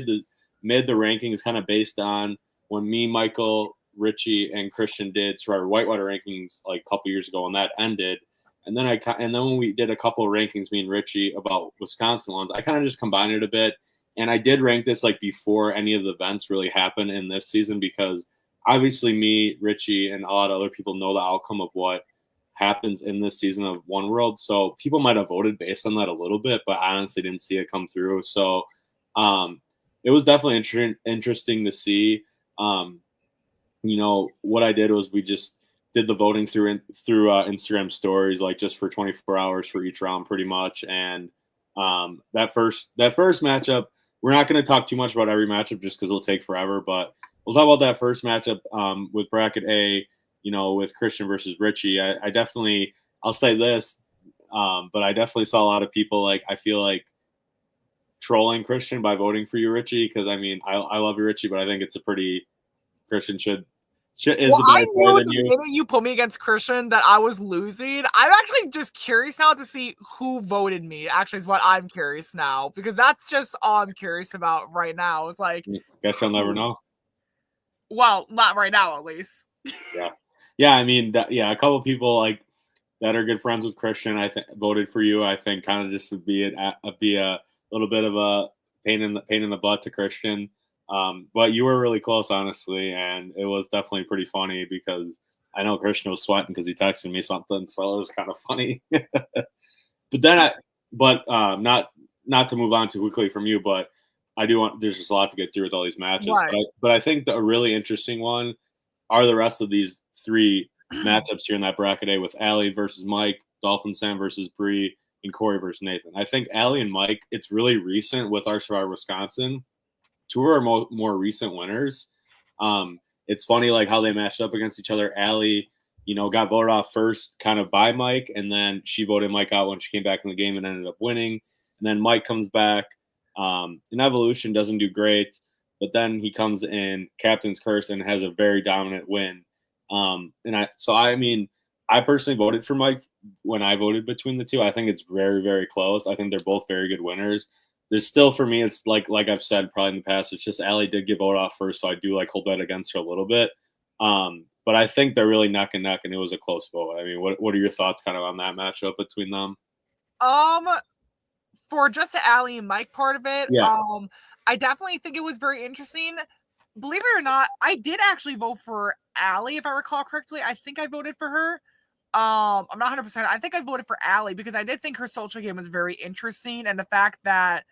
made the rankings kind of based on when me, Michael, Richie, and Christian did Survivor Whitewater rankings like a couple years ago, and that ended. And then when we did a couple of rankings, me and Richie, about Wisconsin ones, I kind of just combined it a bit. And I did rank this like before any of the events really happened in this season, because obviously me, Richie, and a lot of other people know the outcome of what happens in this season of One World. So people might have voted based on that a little bit, but I honestly didn't see it come through. So it was definitely interesting to see. What I did was we just did the voting through Instagram stories, like just for 24 hours for each round pretty much. And that first matchup, we're not going to talk too much about every matchup just because it'll take forever, but we'll talk about that first matchup with bracket A, with Christian versus Richie. I'll say this, but I definitely saw a lot of people, like, I feel like trolling Christian by voting for you, Richie, because I mean, I love you, Richie, but I think it's a pretty Christian is Well, the better I player knew than the you. minute you put me against Christian that I was losing. I'm actually just curious now to see who voted me. Actually, is what I'm curious now, because that's just all I'm curious about right now. It's like, Guess I'll never know. well, not right now, at least. Yeah. I mean, a couple people like that are good friends with Christian, I think, voted for you. I think kind of just to be a little bit of a pain in the butt to Christian. But you were really close, honestly, and it was definitely pretty funny because I know Christian was sweating because he texted me something, so it was kind of funny. But then, not to move on too quickly from you, but I do want. There's just a lot to get through with all these matches. Right. But I think a really interesting one are the rest of these three matchups here in that bracket A with Allie versus Mike, Dolphin Sam versus Bree, and Corey versus Nathan. I think Allie and Mike, it's really recent with our Survivor Wisconsin. Two of our more recent winners. It's funny like how they matched up against each other. Allie, got voted off first kind of by Mike, and then she voted Mike out when she came back in the game and ended up winning. And then Mike comes back. In Evolution doesn't do great, but then he comes in Captain's Curse and has a very dominant win. I personally voted for Mike when I voted between the two. I think it's very, very close. I think they're both very good winners. There's still, for me, it's like I've said probably in the past, it's just Allie did get voted off first, so I do hold that against her a little bit. But I think they're really neck and neck, and it was a close vote. I mean, what are your thoughts kind of on that matchup between them? For just the Allie and Mike part of it, Yeah. I definitely think it was very interesting. Believe it or not, I did actually vote for Allie, if I recall correctly. I think I voted for her. I'm not 100%. I think I voted for Allie because I did think her social game was very interesting, and the fact that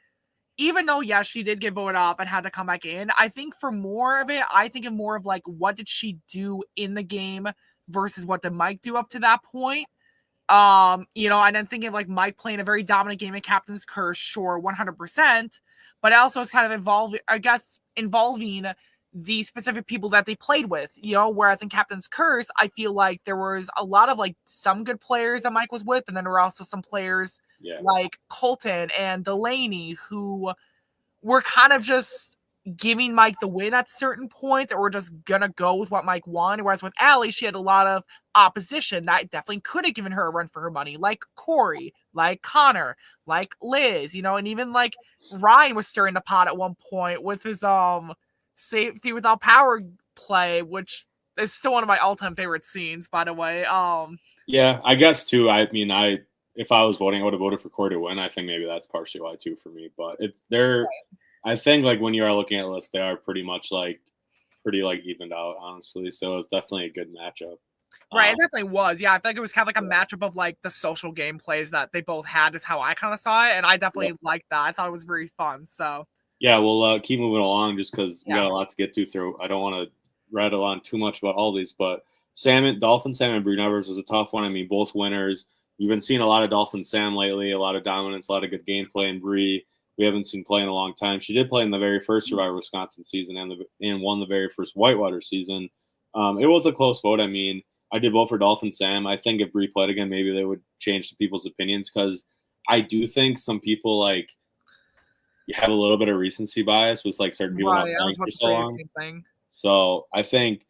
even though, yes, she did get voted off and had to come back in, I think for more of it, I think of more of what did she do in the game versus what did Mike do up to that point. And then thinking of Mike playing a very dominant game in Captain's Curse, sure, 100%, but it also is kind of involving the specific people that they played with, whereas in Captain's Curse, I feel like there was a lot of some good players that Mike was with, and then there were also some players like Colton and Delaney who were kind of just giving Mike the win at certain points, or we're just gonna go with what Mike won. Whereas with Allie, she had a lot of opposition that definitely could have given her a run for her money, like Corey, like Connor, like Liz, and even Ryan was stirring the pot at one point with his safety without power play, which is still one of my all-time favorite scenes, by the way. Yeah, I guess too. I mean, if I was voting, I would have voted for Corey to win. I think maybe that's partially why too for me. But I think when you are looking at a list, they are pretty much pretty evened out, honestly. So it was definitely a good matchup. Right, it definitely was. Yeah, I think it was kind of a matchup of the social game plays that they both had is how I kind of saw it, and I definitely liked that. I thought it was very fun. So yeah, we'll keep moving along just because we got a lot to get to. I don't want to rattle on too much about all these, but Dolphin Sam and Bree Nevers was a tough one. I mean, both winners. You've been seeing a lot of Dolphin Sam lately, a lot of dominance, a lot of good gameplay, and Bree we haven't seen play in a long time. She did play in the very first Survivor Wisconsin season and won the very first Whitewater season. It was a close vote. I mean, I did vote for Dolphin Sam. I think if Bree played again, maybe they would change the people's opinions because I do think some people you have a little bit of recency bias with certain people not playing for so long. So I think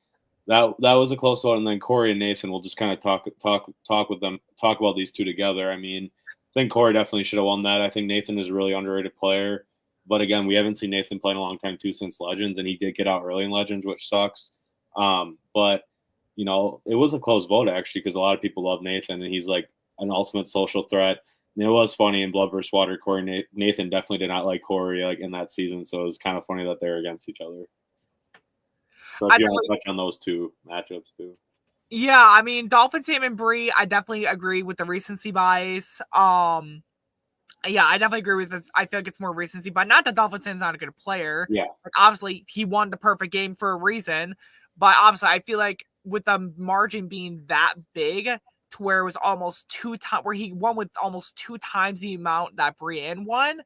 that was a close vote. And then Corey and Nathan will just kind of talk about these two together. I mean, I think Corey definitely should have won that. I think Nathan is a really underrated player. But again, we haven't seen Nathan play in a long time too since Legends, and he did get out early in Legends, which sucks. But it was a close vote actually because a lot of people love Nathan, and he's an ultimate social threat. And it was funny in Blood vs. Water. Nathan definitely did not like Corey in that season, so it was kind of funny that they were against each other. So if you want to touch on those two matchups too. Yeah, I mean, Dolphin Sam and Bree, I definitely agree with the recency bias. Yeah, I definitely agree with this. I feel like it's more recency, but not that Dolphin Sam's not a good player. Yeah. Obviously, he won the perfect game for a reason, but obviously, I feel like with the margin being that big to where it was almost where he won with almost 2 times the amount that Brienne won,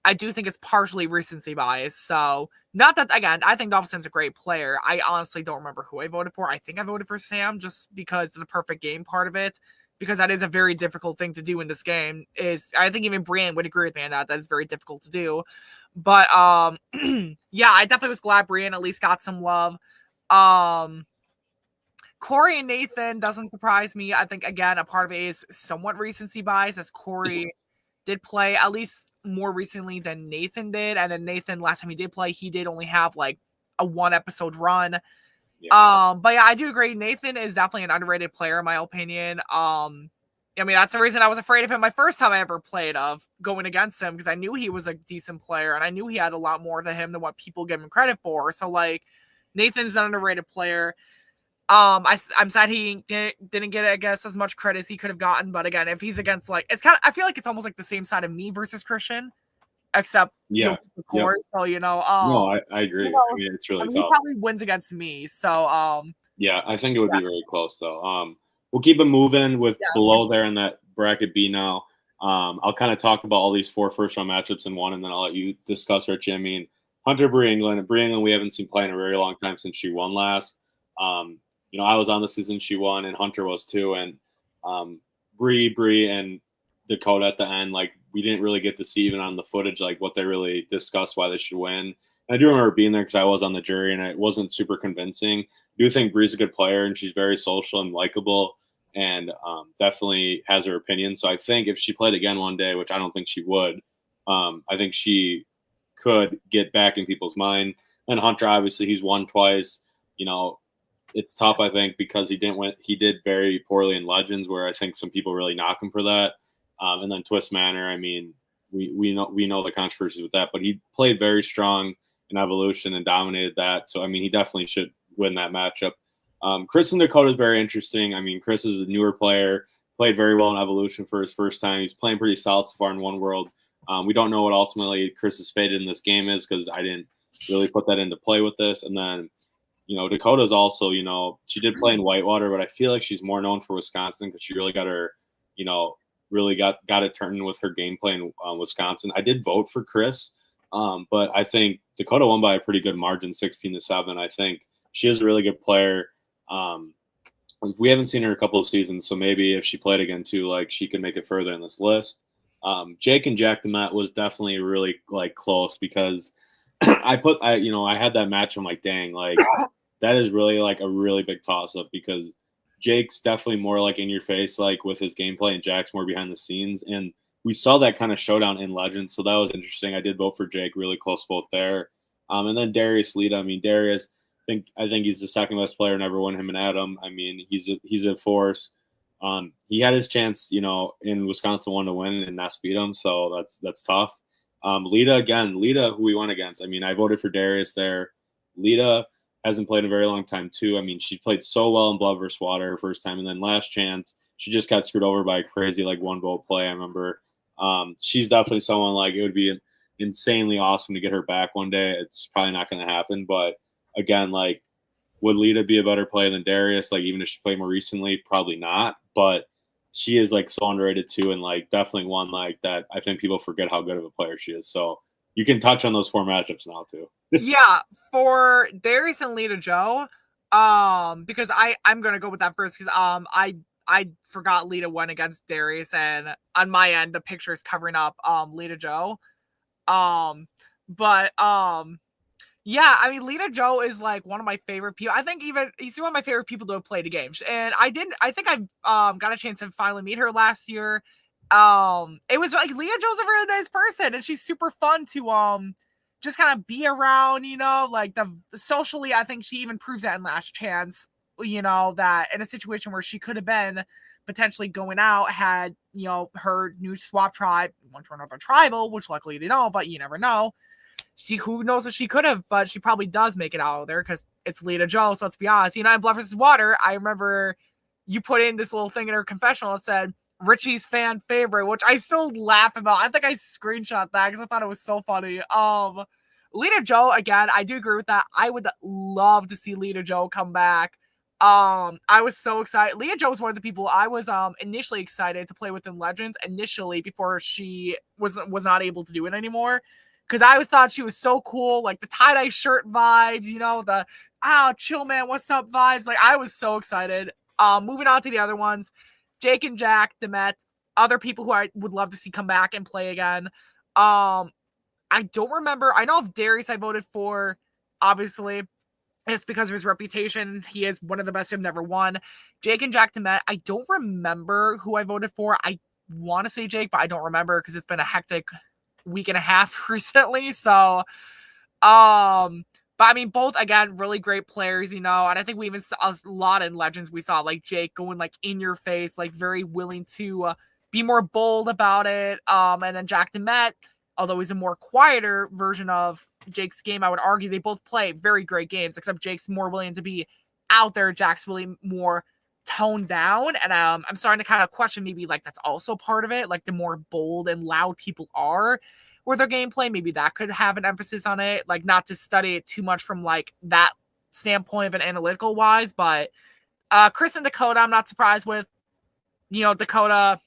I do think it's partially recency bias. So, not that, again, I think Dolphin Sam's a great player. I honestly don't remember who I voted for. I think I voted for Sam just because of the perfect game part of it, because that is a very difficult thing to do in this game. I think even Brienne would agree with me on that. That is very difficult to do. But, yeah, I definitely was glad Brienne at least got some love. Corey and Nathan doesn't surprise me. I think, again, a part of it is somewhat recency bias, as Corey did play at least more recently than Nathan did. And then Nathan, last time he did play, he did only have like a 1-episode run. Yeah. But yeah, I do agree. Nathan is definitely an underrated player, in my opinion. I mean, that's the reason I was afraid of him my first time I ever played of going against him, because I knew he was a decent player and I knew he had a lot more to him than what people give him credit for. So, like, Nathan's an underrated player. I'm sad he didn't get, I guess, as much credit as he could have gotten. But again, if he's against, like, it's kind of, I feel like it's almost like the same side of me versus Christian, except of course. So, no, I agree. I mean, it's really tough. He probably wins against me. So, yeah, I think it would be very close though. We'll keep it moving with below there in that bracket B now. I'll kind of talk about all these 4 first-round matchups in one, and then I'll let you discuss, Richie. I mean, Hunter, Bree England. Bree England, we haven't seen play in a very long time since she won last. I was on the season she won, and Hunter was too. And Bree and Dakota at the end, like, we didn't really get to see even on the footage, like, what they really discussed why they should win. And I do remember being there because I was on the jury, and it wasn't super convincing. I do think Bree's a good player, and she's very social and likable, and definitely has her opinion. So I think if she played again one day, which I don't think she would, I think she could get back in people's mind. And Hunter, obviously, he's won twice. It's tough, I think, because he didn't win. He did very poorly in Legends, where I think some people really knock him for that. And then Twist Manor, I mean, we know the controversies with that, but he played very strong in Evolution and dominated that. So I mean, he definitely should win that matchup. Chris and Dakota is very interesting. I mean, Chris is a newer player, played very well in Evolution for his first time. He's playing pretty solid so far in One World. We don't know what ultimately Chris's fate in this game is, because I didn't really put that into play with this. And then, Dakota's also, she did play in Whitewater, but I feel like she's more known for Wisconsin because she really got her, really got it turned with her gameplay in Wisconsin. I did vote for Chris, but I think Dakota won by a pretty good margin, 16-7. I think she is a really good player. We haven't seen her a couple of seasons, so maybe if she played again too, like, she could make it further in this list. Jake and Jack DeMette was definitely really, like, close, because I had that match. I'm like, dang, like, that is really, like, a really big toss up, because Jake's definitely more, like, in your face, like, with his gameplay, and Jack's more behind the scenes. And we saw that kind of showdown in Legends, so that was interesting. I did vote for Jake, really close vote there. And then Darius Lita. I mean, Darius, I think he's the second best player in everyone, him and Adam. I mean, he's a force. He had his chance, in Wisconsin one to win, and Ness beat him, so that's tough. Lita, who we went against. I mean, I voted for Darius there. Lita hasn't played in a very long time too. I mean, she played so well in Blood vs. Water her first time, and then last chance, she just got screwed over by a crazy, like, 1-vote play, I remember. She's definitely someone, like, it would be insanely awesome to get her back one day. It's probably not going to happen, but again, like, would Lita be a better player than Darius? Like, even if she played more recently, probably not, but she is, like, so underrated too, and, like, definitely one, like, that I think people forget how good of a player she is. So you can touch on those 4 matchups now too. Yeah, for Darius and Lita Joe, because I'm gonna go with that first, because I forgot Lita went against Darius, and on my end the picture is covering up Lita Joe. Yeah, I mean, Lita Joe is, like, one of my favorite people. I think even he's one of my favorite people to have played the game. And I think I got a chance to finally meet her last year. It was like, Lita Joe's a really nice person, and she's super fun to just kind of be around, like, socially. I think she even proves that in Last Chance, that in a situation where she could have been potentially going out, had, her new swap tribe went to another tribal, which luckily they don't, but you never know. Who knows if she could have, but she probably does make it out of there, because it's Lita Joe. So let's be honest. In Blood vs. Water, I remember you put in this little thing in her confessional that said Richie's fan favorite, which I still laugh about. I think I screenshot that because I thought it was so funny. Lita Joe, again, I do agree with that. I would love to see Lita Joe come back. I was so excited. Lita Joe was one of the people I was initially excited to play with in Legends, before she was not able to do it anymore. Because I always thought she was so cool, like the tie-dye shirt vibes, the chill man, what's up vibes. Like, I was so excited. Moving on to the other ones, Jake and Jack DeMette, other people who I would love to see come back and play again. I don't remember. I know of Darius I voted for, obviously. It's because of his reputation. He is one of the best who have never won. Jake and Jack DeMette, I don't remember who I voted for. I want to say Jake, but I don't remember because it's been a hectic week and a half recently. So, but I mean, both, again, really great players, and I think we even saw a lot in Legends. We saw, like, Jake going, like, in your face, like, very willing to be more bold about it. And then Jack DeMette, although he's a more quieter version of Jake's game, I would argue they both play very great games, except Jake's more willing to be out there. Jack's really more toned down. And I'm starting to kind of question maybe, like, that's also part of it. Like, the more bold and loud people are with their gameplay, maybe that could have an emphasis on it. Like, not to study it too much from, like, that standpoint of an analytical wise. But Chris and Dakota, I'm not surprised with. Dakota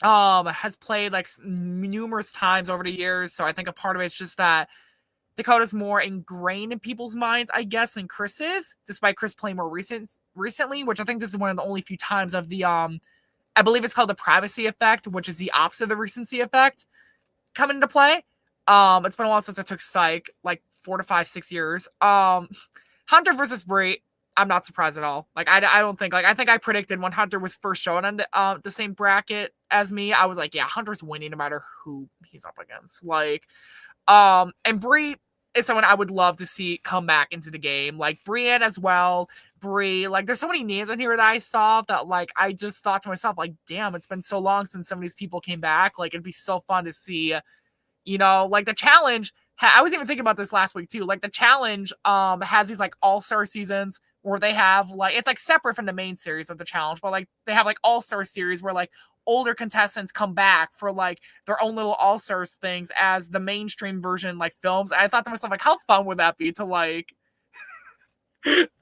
has played like numerous times over the years, so I think a part of it's just that Dakota's more ingrained in people's minds, I guess, than Chris is, despite Chris playing more recently, which I think this is one of the only few times of the I believe it's called the privacy effect, which is the opposite of the recency effect, coming into play. It's been a while since I took Psych, like 4 to 5, 6 years. Hunter versus Bree, I'm not surprised at all. Like, I don't think, like, I think I predicted when Hunter was first shown on the same bracket as me, I was like, yeah, Hunter's winning no matter who he's up against. Like, and Bree is someone I would love to see come back into the game. Like, Brienne as well. Bree, like, there's so many names in here that I saw that, like, I just thought to myself, like, damn, it's been so long since some of these people came back. Like, it'd be so fun to see, like, the challenge. I was even thinking about this last week too. Like, the challenge has these like all-star seasons where they have like, it's like separate from the main series of the challenge, but like they have like all-star series where like older contestants come back for like their own little all-stars things as the mainstream version like films. And I thought to myself, like, how fun would that be to like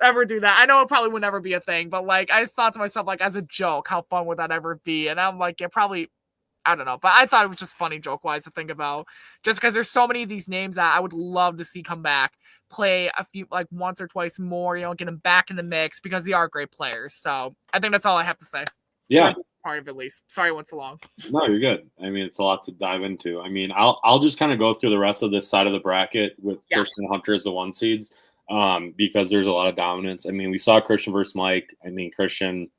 ever do that? I know it probably would never be a thing, but like I just thought to myself, like, as a joke, how fun would that ever be? And I'm like, yeah, probably, I don't know, but I thought it was just funny joke-wise to think about, just because there's so many of these names that I would love to see come back, play a few, like, once or twice more, get them back in the mix, because they are great players. So I think that's all I have to say. Yeah. This part of it, at least. Sorry I went so long. No, you're good. I mean, it's a lot to dive into. I mean, I'll just kind of go through the rest of this side of the bracket with Christian Hunter as the 1 seeds, because there's a lot of dominance. I mean, we saw Christian versus Mike. I mean, Christian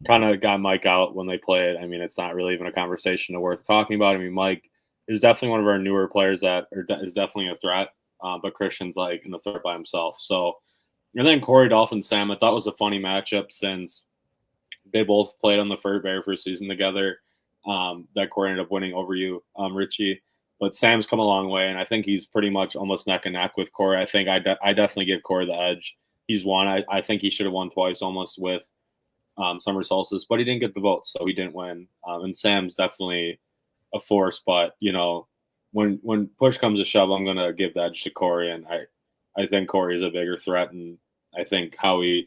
kind of got Mike out when they played. I mean, it's not really even a conversation worth talking about. I mean, Mike is definitely one of our newer players that is definitely a threat, but Christian's like in the threat by himself. So, and then Corey, Dolphin, Sam, I thought was a funny matchup since they both played on the very first season together. That Corey ended up winning over you, Richie. But Sam's come a long way, and I think he's pretty much almost neck and neck with Corey. I think I definitely give Corey the edge. He's won. I think he should have won twice almost with Summer Solstice, but he didn't get the votes, so he didn't win. And Sam's definitely a force, but when push comes to shove, I'm gonna give that to Corey, and I think Corey is a bigger threat, and I think how he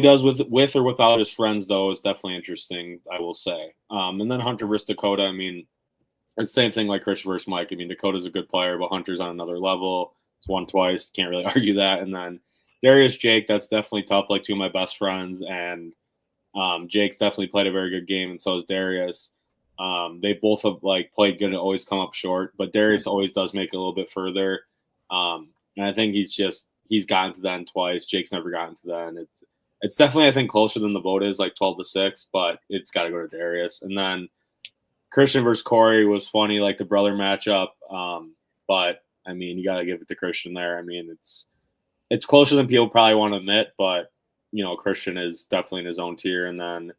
does with or without his friends though is definitely interesting, I will say. And then Hunter versus Dakota, I mean, it's the same thing like Christian versus Mike. I mean, Dakota's a good player, but Hunter's on another level. It's won twice, can't really argue that. And then Darius, Jake, that's definitely tough. Like, 2 of my best friends, and Jake's definitely played a very good game, and so has Darius. They both have like played good and always come up short, but Darius always does make it a little bit further. And I think he's gotten to the end twice. Jake's never gotten to the end. It's definitely, I think, closer than the vote is, like 12-6, but it's got to go to Darius. And then Christian versus Corey was funny, like the brother matchup. But I mean, you got to give it to Christian there. I mean, it's closer than people probably want to admit, but Christian is definitely in his own tier. And then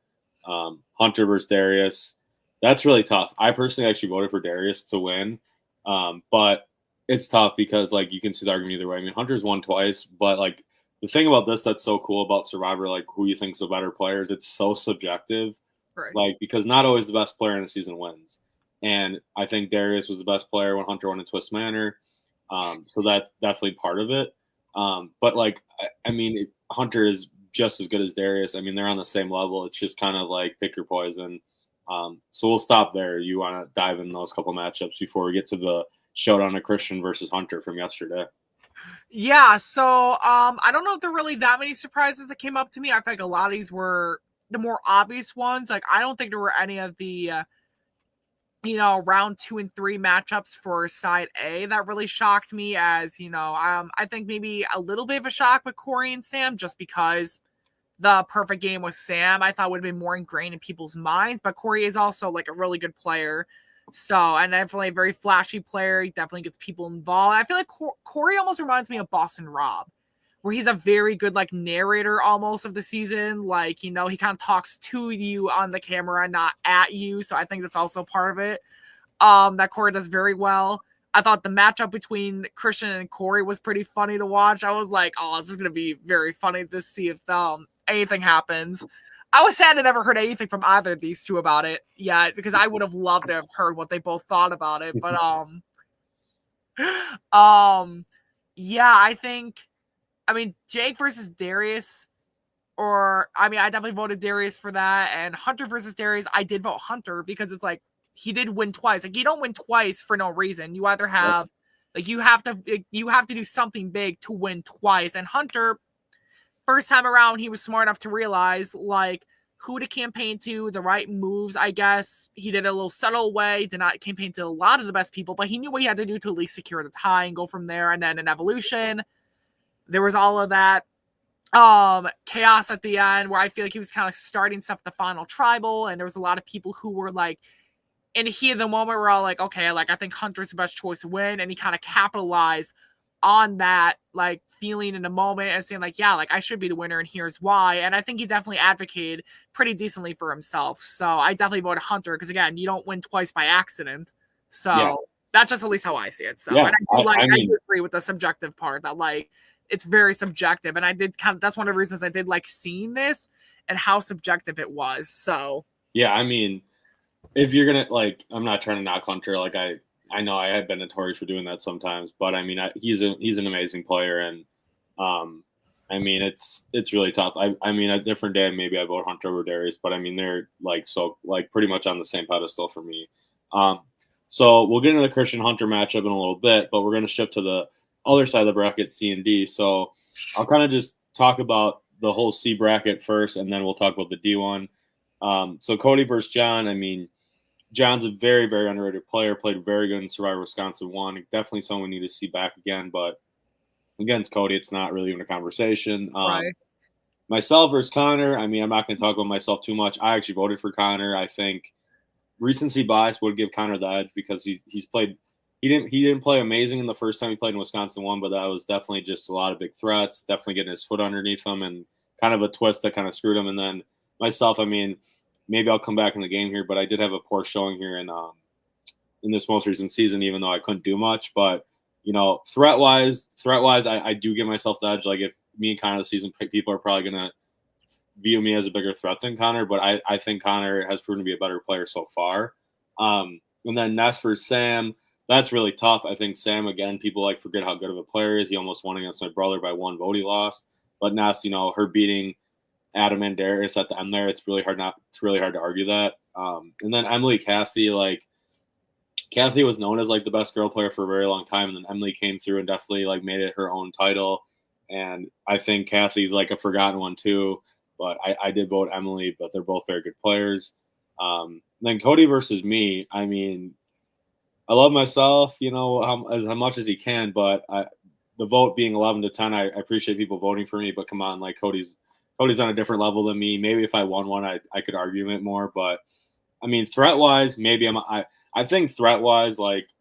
Hunter versus Darius, that's really tough. I personally actually voted for Darius to win, but it's tough because, like, you can see the argument either way. I mean, Hunter's won twice, but like the thing about this that's so cool about Survivor, like who you think's the better players, it's so subjective, Right? Like, because not always the best player in the season wins. And I think Darius was the best player when Hunter won in Twist Manor, so that's definitely part of it. But like, I mean, Hunter is just as good as Darius. I mean, they're on the same level. It's just kind of like pick your poison. So we'll stop there. You want to dive in those couple matchups before we get to the showdown of Christian versus Hunter from yesterday? Yeah, so I don't know if there are really that many surprises that came up to me. I feel like a lot of these were the more obvious ones. Like, I don't think there were any of the round 2 and 3 matchups for side A that really shocked me as, I think maybe a little bit of a shock with Corey and Sam just because the perfect game with Sam I thought would have been more ingrained in people's minds, but Corey is also like a really good player. So, and definitely a very flashy player. He definitely gets people involved. I feel like Corey almost reminds me of Boston Rob, where he's a very good like narrator almost of the season. Like, he kind of talks to you on the camera, not at you. So I think that's also part of it. That Corey does very well. I thought the matchup between Christian and Corey was pretty funny to watch. I was like, oh, this is going to be very funny to see if anything happens. I was sad I never heard anything from either of these two about it yet, because I would have loved to have heard what they both thought about it. But yeah, I mean, Jake versus Darius, I definitely voted Darius for that. And Hunter versus Darius, I did vote Hunter because it's like, he did win twice. Like, you don't win twice for no reason. You either have, you have to do something big to win twice. And Hunter, first time around, he was smart enough to realize, like, who to campaign to, the right moves, I guess. He did it a little subtle way, did not campaign to a lot of the best people, but he knew what he had to do to at least secure the tie and go from there. And then in Evolution, there was all of that chaos at the end where I feel like he was kind of starting stuff at the final tribal, and there was a lot of people who were like, in the heat of the moment, we're all like, okay, like, I think Hunter's the best choice to win, and he kind of capitalized on that, like, feeling in the moment and saying, like, yeah, like, I should be the winner, and here's why. And I think he definitely advocated pretty decently for himself. So I definitely voted Hunter because, again, you don't win twice by accident. So that's just at least how I see it. So, and I do agree with the subjective part that, like, it's very subjective. And I did that's one of the reasons I did like seeing this and how subjective it was. So, yeah, I mean, if you're gonna, like, I'm not trying to knock Hunter. Like, I know I have been notorious for doing that sometimes, but I mean, he's an amazing player, and I mean, it's really tough. I mean, a different day maybe I vote Hunter over Darius, but I mean, they're like pretty much on the same pedestal for me. So we'll get into the Christian Hunter matchup in a little bit, but we're going to shift to the other side of the bracket, C and D. So I'll kind of just talk about the whole C bracket first, and then we'll talk about the D one. So Cody versus John. I mean, John's a very, very underrated player, played very good in Survivor Wisconsin 1. Definitely someone we need to see back again. But against Cody, it's not really even a conversation. Right. Myself versus Connor, I mean, I'm not going to talk about myself too much. I actually voted for Connor. I think recency bias would give Connor the edge because he's played – he didn't play amazing in the first time he played in Wisconsin 1, but that was definitely just a lot of big threats, definitely getting his foot underneath him, and kind of a twist that kind of screwed him. And then myself, I mean – maybe I'll come back in the game here, but I did have a poor showing here in this most recent season, even though I couldn't do much. But, threat wise, I do give myself the edge. Like, if me and Connor this season, people are probably going to view me as a bigger threat than Connor, but I think Connor has proven to be a better player so far. And then Ness versus Sam, that's really tough. I think Sam, again, people forget how good of a player he is. He almost won against my brother by 1 vote he lost. But Ness, her beating Adam and Darius at the end there, it's really hard to argue that. And then Emily Kathy, Kathy was known as the best girl player for a very long time, and then Emily came through and definitely made it her own title. And I think Kathy's a forgotten one too, but I did vote Emily, but they're both very good players. Then Cody versus me, I mean, I love myself, as much as he can, but the vote being 11-10, I appreciate people voting for me, but come on, Cody's on a different level than me. Maybe if I won one, I could argue it more. But, I mean, threat-wise, maybe I think threat-wise,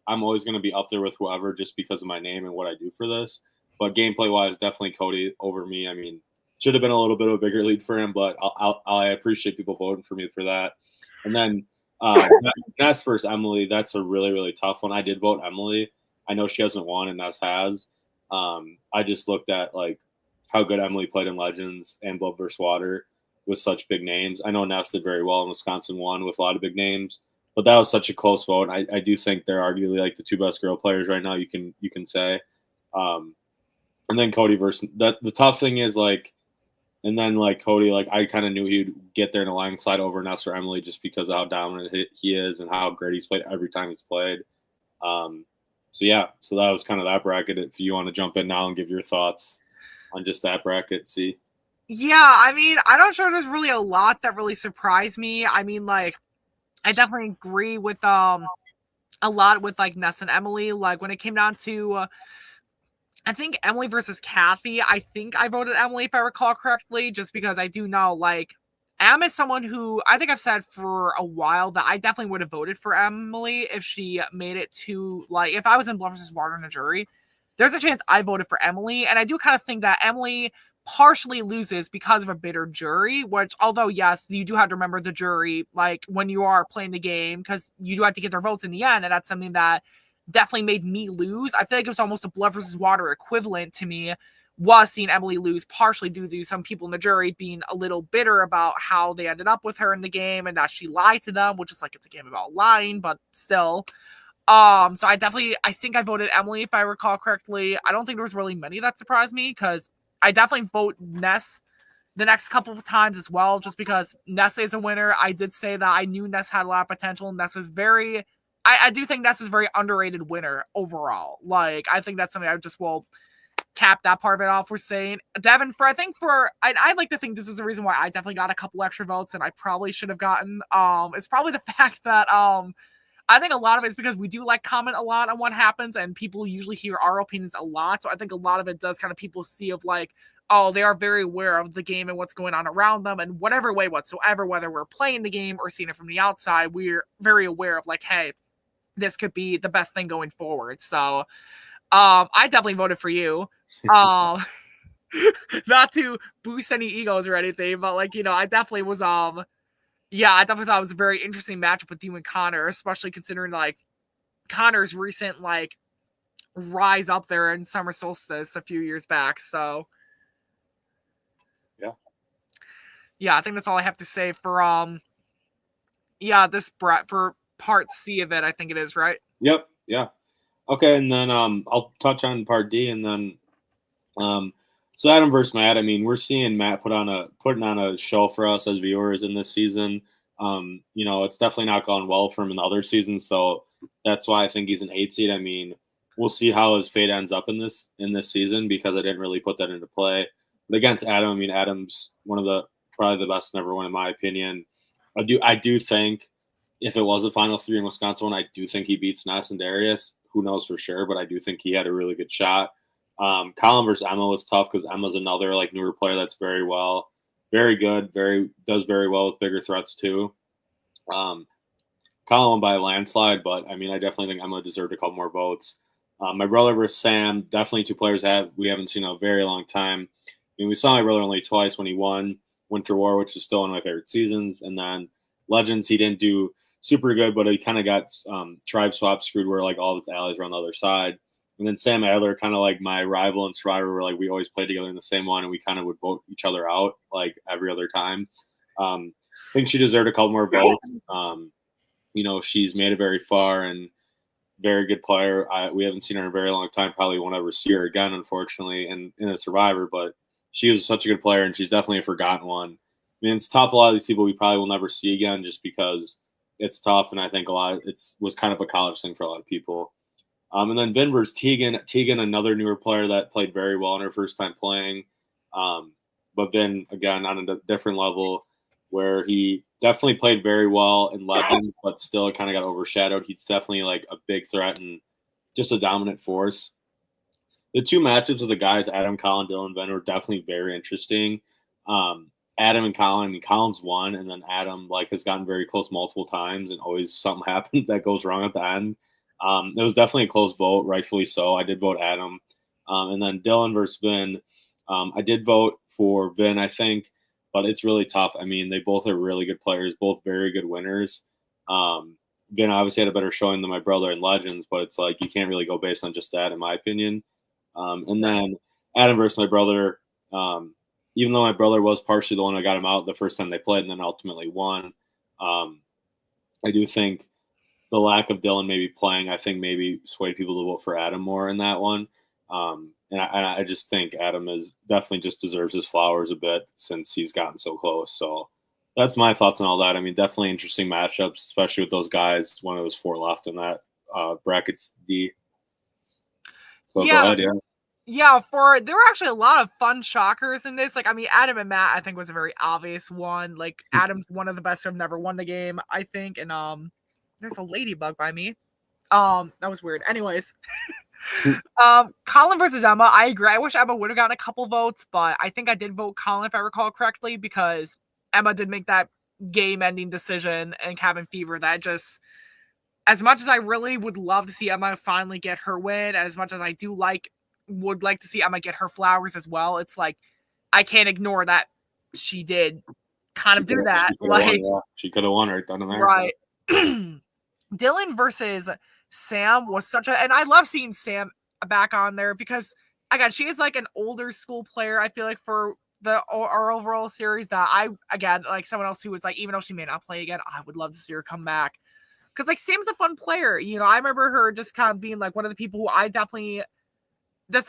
I'm always going to be up there with whoever just because of my name and what I do for this. But gameplay-wise, definitely Cody over me. I mean, should have been a little bit of a bigger lead for him, but I appreciate people voting for me for that. And then Ness versus Emily, that's a really, really tough one. I did vote Emily. I know she hasn't won, and Ness has. I just looked at, how good Emily played in Legends and Blood vs. Water with such big names. I know Ness did very well in Wisconsin 1 with a lot of big names, but that was such a close vote. I do think they're arguably the 2 best girl players right now, you can say. And then Cody versus the tough thing is and then Cody, I kind of knew he'd get there in a line slide over Ness or Emily just because of how dominant he is and how great he's played every time he's played. So that was kind of that bracket. If you want to jump in now and give your thoughts on just that bracket, see? Yeah, I mean, I'm not sure there's really a lot that really surprised me. I mean, I definitely agree with a lot with like Ness and Emily. Like when it came down to I think Emily versus Kathy, I think I voted Emily if I recall correctly, just because I do know like Em is someone who I think I've said for a while that I definitely would have voted for Emily if she made it to like if I was in Blood versus Water in a jury. There's a chance I voted for Emily, and I do kind of think that Emily partially loses because of a bitter jury, which although yes, you do have to remember the jury like when you are playing the game because you do have to get their votes in the end, and that's something that definitely made me lose. I feel like it was almost a Blood versus Water equivalent to me was seeing Emily lose partially due to some people in the jury being a little bitter about how they ended up with her in the game and that she lied to them, which is like it's a game about lying, but still. So I think I voted Emily if I recall correctly. I don't think there was really many that surprised me because I definitely vote Ness the next couple of times as well, just because Ness is a winner. I did say that I knew Ness had a lot of potential. Ness is very I do think Ness is a very underrated winner overall. Like, I think that's something I just will cap that part of it off with saying. Devin, I like to think this is the reason why I definitely got a couple extra votes and I probably should have gotten. It's probably the fact that I think a lot of it is because we do like comment a lot on what happens and people usually hear our opinions a lot. So I think a lot of it does kind of people see of like, oh, they are very aware of the game and what's going on around them in whatever way whatsoever, whether we're playing the game or seeing it from the outside, we're very aware of like, hey, this could be the best thing going forward. So I definitely voted for you. Not to boost any egos or anything, but like, I definitely was I definitely thought it was a very interesting matchup with you and Connor, especially considering like Connor's recent like rise up there in Summer Solstice a few years back. So yeah, I think that's all I have to say for this for part C of it. I think it is, right? Yep. Yeah. Okay, and then I'll touch on part D, and then so Adam versus Matt. I mean, we're seeing Matt putting on a show for us as viewers in this season. It's definitely not gone well for him in the other seasons, so that's why I think he's an 8 seed. I mean, we'll see how his fate ends up in this season because I didn't really put that into play. But against Adam, I mean, Adam's probably the best number one in my opinion. I do think if it was a final three in Wisconsin one, I do think he beats Ness and Darius. Who knows for sure, but I do think he had a really good shot. Colin versus Emma was tough because Emma's another like newer player that's very good, does very well with bigger threats too. Colin won by a landslide, but I mean, I definitely think Emma deserved a couple more votes. My brother versus Sam, definitely two players we haven't seen in a very long time. I mean, we saw my brother only twice when he won Winter War, which is still one of my favorite seasons, and then Legends, he didn't do super good, but he kind of got tribe swap screwed where like all of its allies were on the other side. And then Sam Adler, kind of like my rival in Survivor, where like we always played together in the same one and we kind of would vote each other out like every other time. I think she deserved a couple more votes. She's made it very far and very good player. We haven't seen her in a very long time. Probably won't ever see her again, unfortunately, in a Survivor, but she was such a good player and she's definitely a forgotten one. I mean, it's tough. A lot of these people we probably will never see again just because it's tough, and I think was kind of a college thing for a lot of people. And then Vin versus Tegan. Tegan, another newer player that played very well in her first time playing. But Vin, again, on a different level where he definitely played very well in Legends, but still kind of got overshadowed. He's definitely like a big threat and just a dominant force. The two matchups of the guys, Adam, Colin, Dylan, Vin, were definitely very interesting. Adam and Colin, I mean, Colin's won, and then Adam has gotten very close multiple times, and always something happens that goes wrong at the end. It was definitely a close vote, rightfully so. I did vote Adam. And then Dylan versus Vin. I did vote for Vin, I think, but it's really tough. I mean, they both are really good players, both very good winners. Vin obviously had a better showing than my brother in Legends, but it's like you can't really go based on just that, in my opinion. And then Adam versus my brother. Even though my brother was partially the one that got him out the first time they played and then ultimately won, I do think the lack of Dylan maybe playing, I think maybe swayed people to vote for Adam more in that one. And I just think Adam is definitely just deserves his flowers a bit since he's gotten so close. So that's my thoughts on all that. I mean, definitely interesting matchups, especially with those guys when it was 4 left in that brackets D. So yeah. go ahead, yeah. Yeah, there were actually a lot of fun shockers in this. Like, I mean, Adam and Matt, I think, was a very obvious one. Like, Adam's one of the best who have never won the game, I think. And there's a ladybug by me. That was weird. Anyways, Colin versus Emma. I agree. I wish Emma would have gotten a couple votes, but I think I did vote Colin if I recall correctly, because Emma did make that game-ending decision in Cabin Fever that just, as much as I really would love to see Emma finally get her win, and as much as I would like to see Emma get her flowers as well, it's like I can't ignore that she did kind of do that. Like, she could have won right then and there. Right. Dylan versus Sam was and I love seeing Sam back on there because, again, she is like an older school player, I feel like, for our overall series, that again, like someone else who was like, even though she may not play again, I would love to see her come back. Because, like, Sam's a fun player. You know, I remember her just kind of being like one of the people who I definitely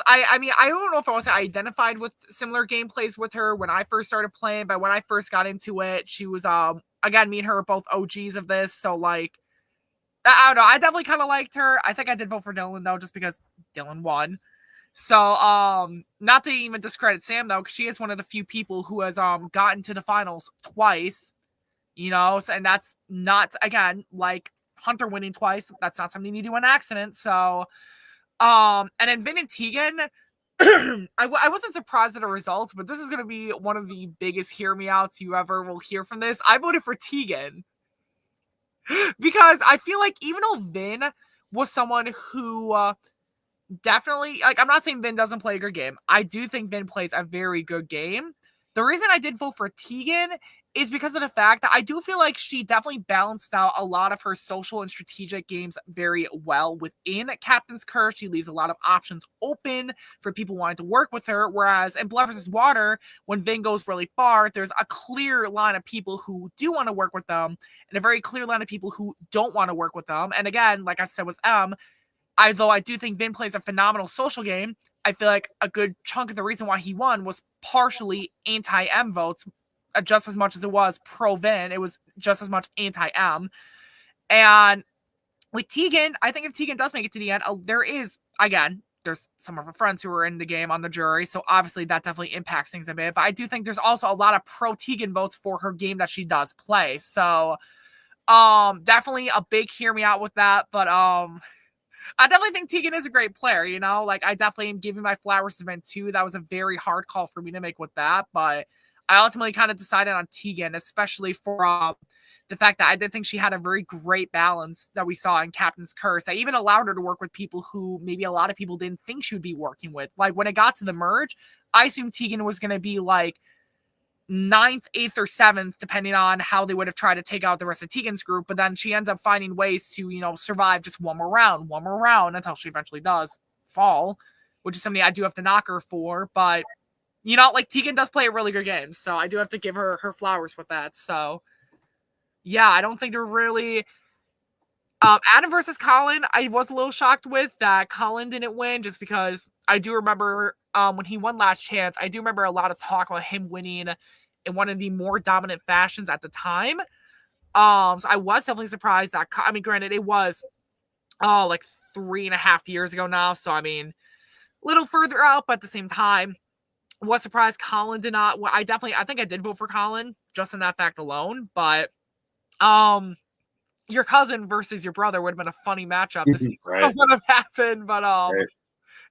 I mean, I don't know if I was identified with similar gameplays with her when I first started playing, but when I first got into it, she was again, me and her are both OGs of this, so like I don't know, I definitely kind of liked her. I think I did vote for Dylan though, just because Dylan won. So not to even discredit Sam though, because she is one of the few people who has gotten to the finals twice, you know, and that's not, again, like Hunter winning twice, that's not something you do on accident. So and then Vin and Tegan, I wasn't surprised at the results, but this is going to be one of the biggest hear me outs you ever will hear from this. I voted for Tegan because I feel like even though Vin was someone who definitely, like, I'm not saying Vin doesn't play a good game. I do think Vin plays a very good game. The reason I did vote for Tegan is because of the fact that I do feel like she definitely balanced out a lot of her social and strategic games very well within Captain's Curse. She leaves a lot of options open for people wanting to work with her, whereas in Blood vs. Water, when Vin goes really far, there's a clear line of people who do want to work with them and a very clear line of people who don't want to work with them. And again, like I said with M, though I do think Vin plays a phenomenal social game, I feel like a good chunk of the reason why he won was partially anti-M votes, just as much as it was pro-Vin. It was just as much anti-M. And with Tegan, I think if Tegan does make it to the end, there's some of her friends who are in the game on the jury, so obviously that definitely impacts things a bit. But I do think there's also a lot of pro-Tegan votes for her game that she does play. So definitely a big hear me out with that. But I definitely think Tegan is a great player, you know? Like, I definitely am giving my flowers to Vin too. That was a very hard call for me to make with that, but I ultimately kind of decided on Tegan, especially for the fact that I did think she had a very great balance that we saw in Captain's Curse. I even allowed her to work with people who maybe a lot of people didn't think she would be working with. Like, when it got to the merge, I assumed Tegan was going to be like 9th, 8th, or 7th, depending on how they would have tried to take out the rest of Tegan's group. But then she ends up finding ways to, you know, survive just one more round until she eventually does fall, which is something I do have to knock her for. But, you know, like, Tegan does play a really good game, so I do have to give her her flowers with that. So, yeah, I don't think they're really... Adam versus Colin, I was a little shocked with that Colin didn't win, just because I do remember when he won Last Chance, I do remember a lot of talk about him winning in one of the more dominant fashions at the time. So I was definitely surprised that, I mean, granted, it was like 3.5 years ago now, so I mean, a little further out, but at the same time, was surprised Colin did not. I think I did vote for Colin just in that fact alone, but your cousin versus your brother would have been a funny matchup to see what would have happened. But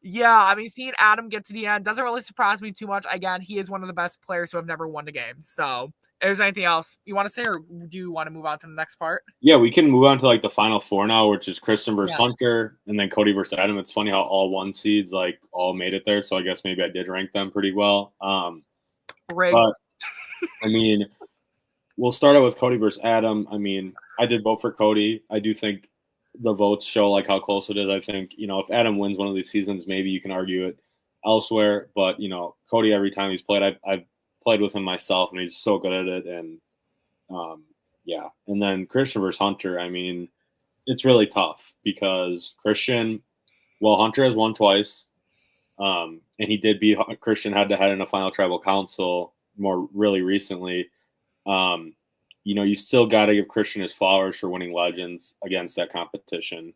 yeah, I mean, seeing Adam get to the end doesn't really surprise me too much. Again, he is one of the best players who have never won the game. So if there's anything else you want to say, or do you want to move on to the next part? Yeah, we can move on to like the final four now, which is Kristen versus Hunter, and then Cody versus Adam. It's funny how all 1 seeds like all made it there. So I guess maybe I did rank them pretty well. But I mean, we'll start out with Cody versus Adam. I mean, I did vote for Cody. I do think the votes show like how close it is. I think, you know, if Adam wins one of these seasons, maybe you can argue it elsewhere. But, you know, Cody, every time he's played, I've played with him myself, and he's so good at it. And yeah. And then Christian versus Hunter, I mean, it's really tough because Christian, well, Hunter has won twice. And he did beat Christian head-to-head in a final tribal council more really recently. You know, you still got to give Christian his flowers for winning Legends against that competition.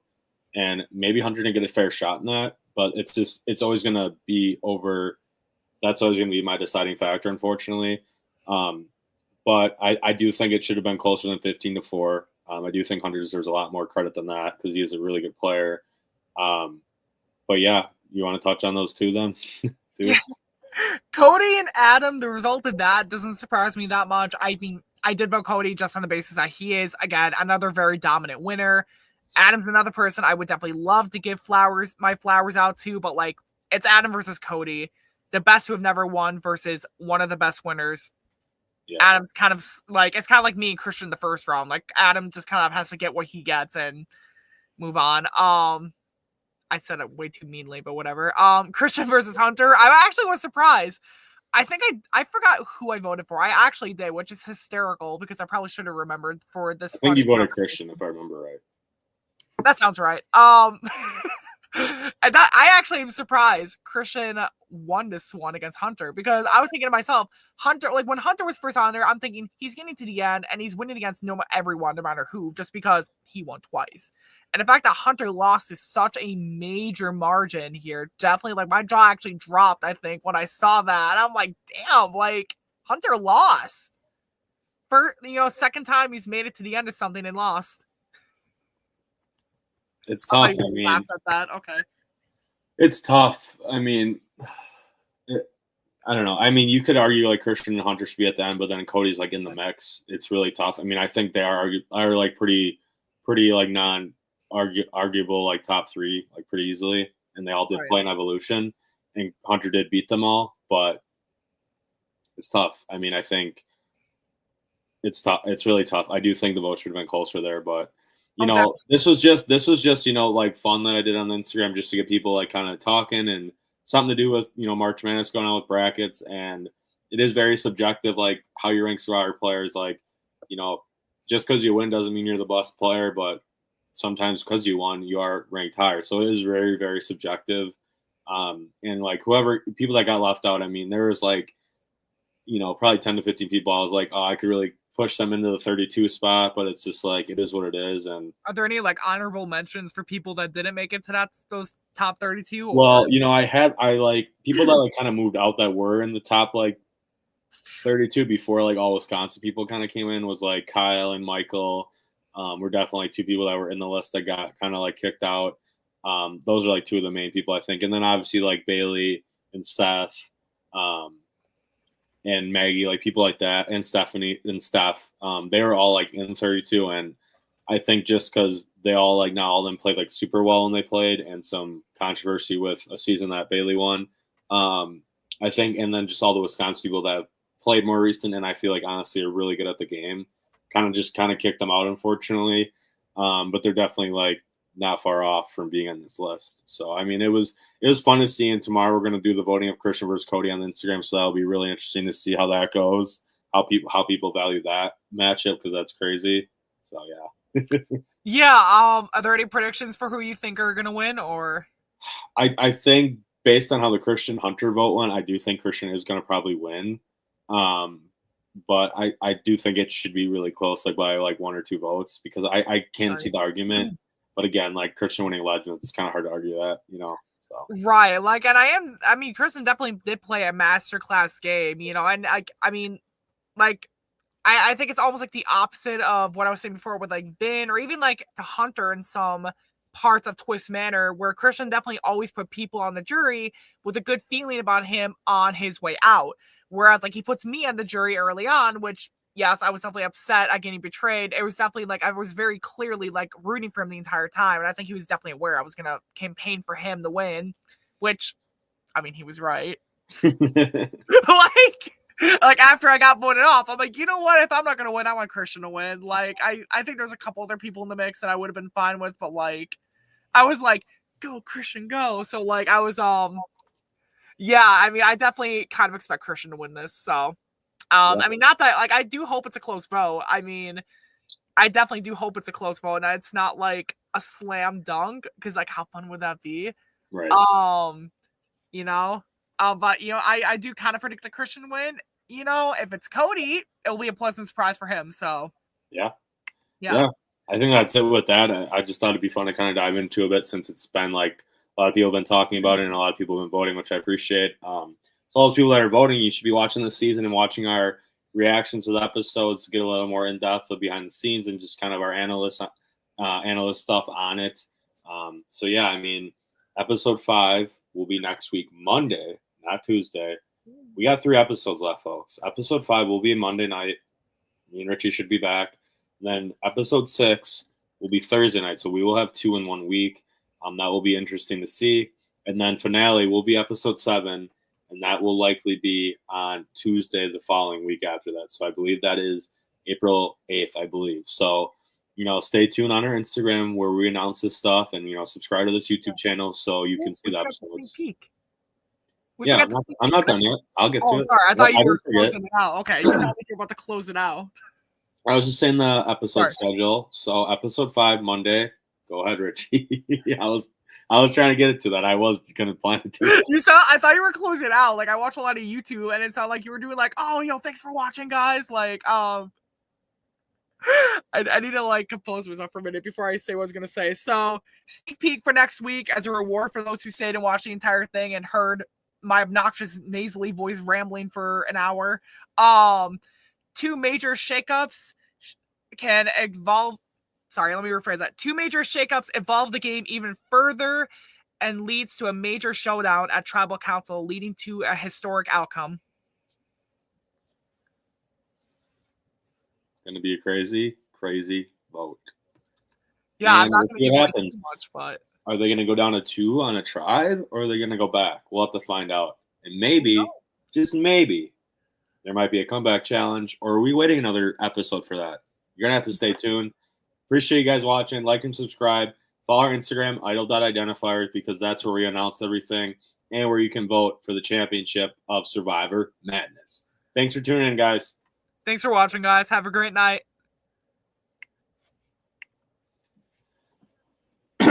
And maybe Hunter didn't get a fair shot in that, but it's always going to be over. That's always going to be my deciding factor, unfortunately. But I do think it should have been closer than 15-4. I do think Hunter deserves a lot more credit than that because he is a really good player. But yeah, you want to touch on those two then? Yeah. Cody and Adam, the result of that doesn't surprise me that much. I mean, I did vote Cody just on the basis that he is, again, another very dominant winner. Adam's another person I would definitely love to give my flowers out to, but like, it's Adam versus Cody, the best who have never won versus one of the best winners. Yeah. Adam's kind of like, it's kind of like me and Christian the first round. Like, Adam just kind of has to get what he gets and move on. I said it way too meanly, but whatever. Christian versus Hunter. I actually was surprised. I think I forgot who I voted for. I actually did, which is hysterical because I probably should have remembered for this. I think you voted Christian, if I remember right. That sounds right. And that I actually am surprised Christian won this one against Hunter because I was thinking to myself, Hunter, like when Hunter was first on there, I'm thinking he's getting to the end and he's winning against everyone, no matter who, just because he won twice. And the fact that Hunter lost is such a major margin here. Definitely, like, my jaw actually dropped, I think, when I saw that. I'm like, damn, like, Hunter lost. For, second time he's made it to the end of something and lost. It's tough. I mean, laughed at that. Okay. It's tough. I mean, I don't know. I mean, you could argue, like, Christian and Hunter should be at the end, but then Cody's, like, in the mix. It's really tough. I mean, I think they are like, pretty, like, arguable like top three like pretty easily, and they all did play in Evolution, and Hunter did beat them all, but it's tough. I mean, I think it's tough. It's really tough. I do think the vote should have been closer there, but this was just like fun that I did on Instagram just to get people like kind of talking and something to do with March Madness going on with brackets, and it is very subjective like how you rank survivor players. Like just because you win doesn't mean you're the best player, but sometimes because you won, you are ranked higher. So it is very, very subjective. And like people that got left out, I mean, there was like, probably 10 to 15 people. I was like, oh, I could really push them into the 32 spot, but it's just like, it is what it is. And are there any like honorable mentions for people that didn't make it to those top 32? Or? Well, I like people that like kind of moved out that were in the top like 32 before like all Wisconsin people kind of came in was like Kyle and Michael. We're definitely two people that were in the list that got kind of like kicked out. Those are like two of the main people, I think. And then obviously like Bailey and Seth and Maggie, like people like that, and Stephanie and Steph. They were all like in 32. And I think just because they all like not all of them played like super well when they played, and some controversy with a season that Bailey won. I think, and then just all the Wisconsin people that have played more recent and I feel like honestly are really good at the game. Kind of kicked them out, unfortunately. But they're definitely like not far off from being on this list. So I mean, it was fun to see. And tomorrow we're going to do the voting of Christian versus Cody on Instagram. So that'll be really interesting to see how that goes. How people value that matchup, because that's crazy. So yeah. Yeah. Are there any predictions for who you think are going to win? Or I think based on how the Christian Hunter vote went, I do think Christian is going to probably win. But I do think it should be really close, like by like 1 or 2 votes, because I can't see the argument. But again, like Christian winning Legends, it's kind of hard to argue that, So right, like, and I mean, Christian definitely did play a masterclass game, and I think it's almost like the opposite of what I was saying before with like Ben or even like the Hunter in some parts of Twist Manor, where Christian definitely always put people on the jury with a good feeling about him on his way out. Whereas like he puts me on the jury early on, which yes, I was definitely upset at getting betrayed. It was definitely like I was very clearly like rooting for him the entire time. And I think he was definitely aware I was going to campaign for him to win, which, I mean, he was right. like after I got voted off, I'm like, you know what? If I'm not going to win, I want Christian to win. Like, I think there's a couple other people in the mix that I would have been fine with, but like, I was like, go Christian, go. So like, I was, yeah, I mean, I definitely kind of expect Christian to win this. So, I mean, not that, like, I do hope it's a close vote. I mean, I definitely do hope it's a close vote, and it's not like a slam dunk, because like, how fun would that be? Right. But I do kind of predict the Christian win. If it's Cody, it'll be a pleasant surprise for him. So yeah. I think that's it with that. I just thought it'd be fun to kind of dive into a bit, since it's been like A lot of people have been talking about it, and a lot of people have been voting, which I appreciate. So all those people that are voting, you should be watching this season and watching our reactions to the episodes to get a little more in depth of behind the scenes and just kind of our analyst stuff on it. So yeah, I mean, episode 5 will be next week, Monday, not Tuesday. We got 3 episodes left, folks. Episode 5 will be Monday night. Me and Richie should be back. And then episode 6 will be Thursday night. So we will have 2 in 1 week. That will be interesting to see. And then finale will be episode 7, and that will likely be on Tuesday the following week after that. So I believe that is April 8th, I believe. So, stay tuned on our Instagram where we announce this stuff, and, subscribe to this YouTube channel so you can see the episodes. Yeah, I'm not done yet. I'll get to it. Sorry, I thought you were closing it out. Okay, you sound like you're about to close it out. I was just saying the episode schedule. So episode 5, Monday. Go ahead, Richie. I was trying to get it to that. I was gonna plan it to. I thought you were closing it out. Like, I watch a lot of YouTube, and it sounded like you were doing like, oh, thanks for watching, guys. Like, I need to compose myself for a minute before I say what I was gonna say. So, sneak peek for next week as a reward for those who stayed and watched the entire thing and heard my obnoxious nasally voice rambling for an hour. 2 major shakeups can evolve. Sorry, let me rephrase that. 2 major shakeups evolve the game even further and leads to a major showdown at Tribal Council, leading to a historic outcome. Going to be a crazy, crazy vote. Yeah, I'm not going to give too much, but are they going to go down to 2 on a tribe, or are they going to go back? We'll have to find out. And maybe, just maybe, there might be a comeback challenge, or are we waiting another episode for that? You're going to have to stay tuned. Appreciate you guys watching. Like and subscribe. Follow our Instagram, idol.identifiers, because that's where we announce everything and where you can vote for the championship of Survivor Madness. Thanks for tuning in, guys. Thanks for watching, guys. Have a great night.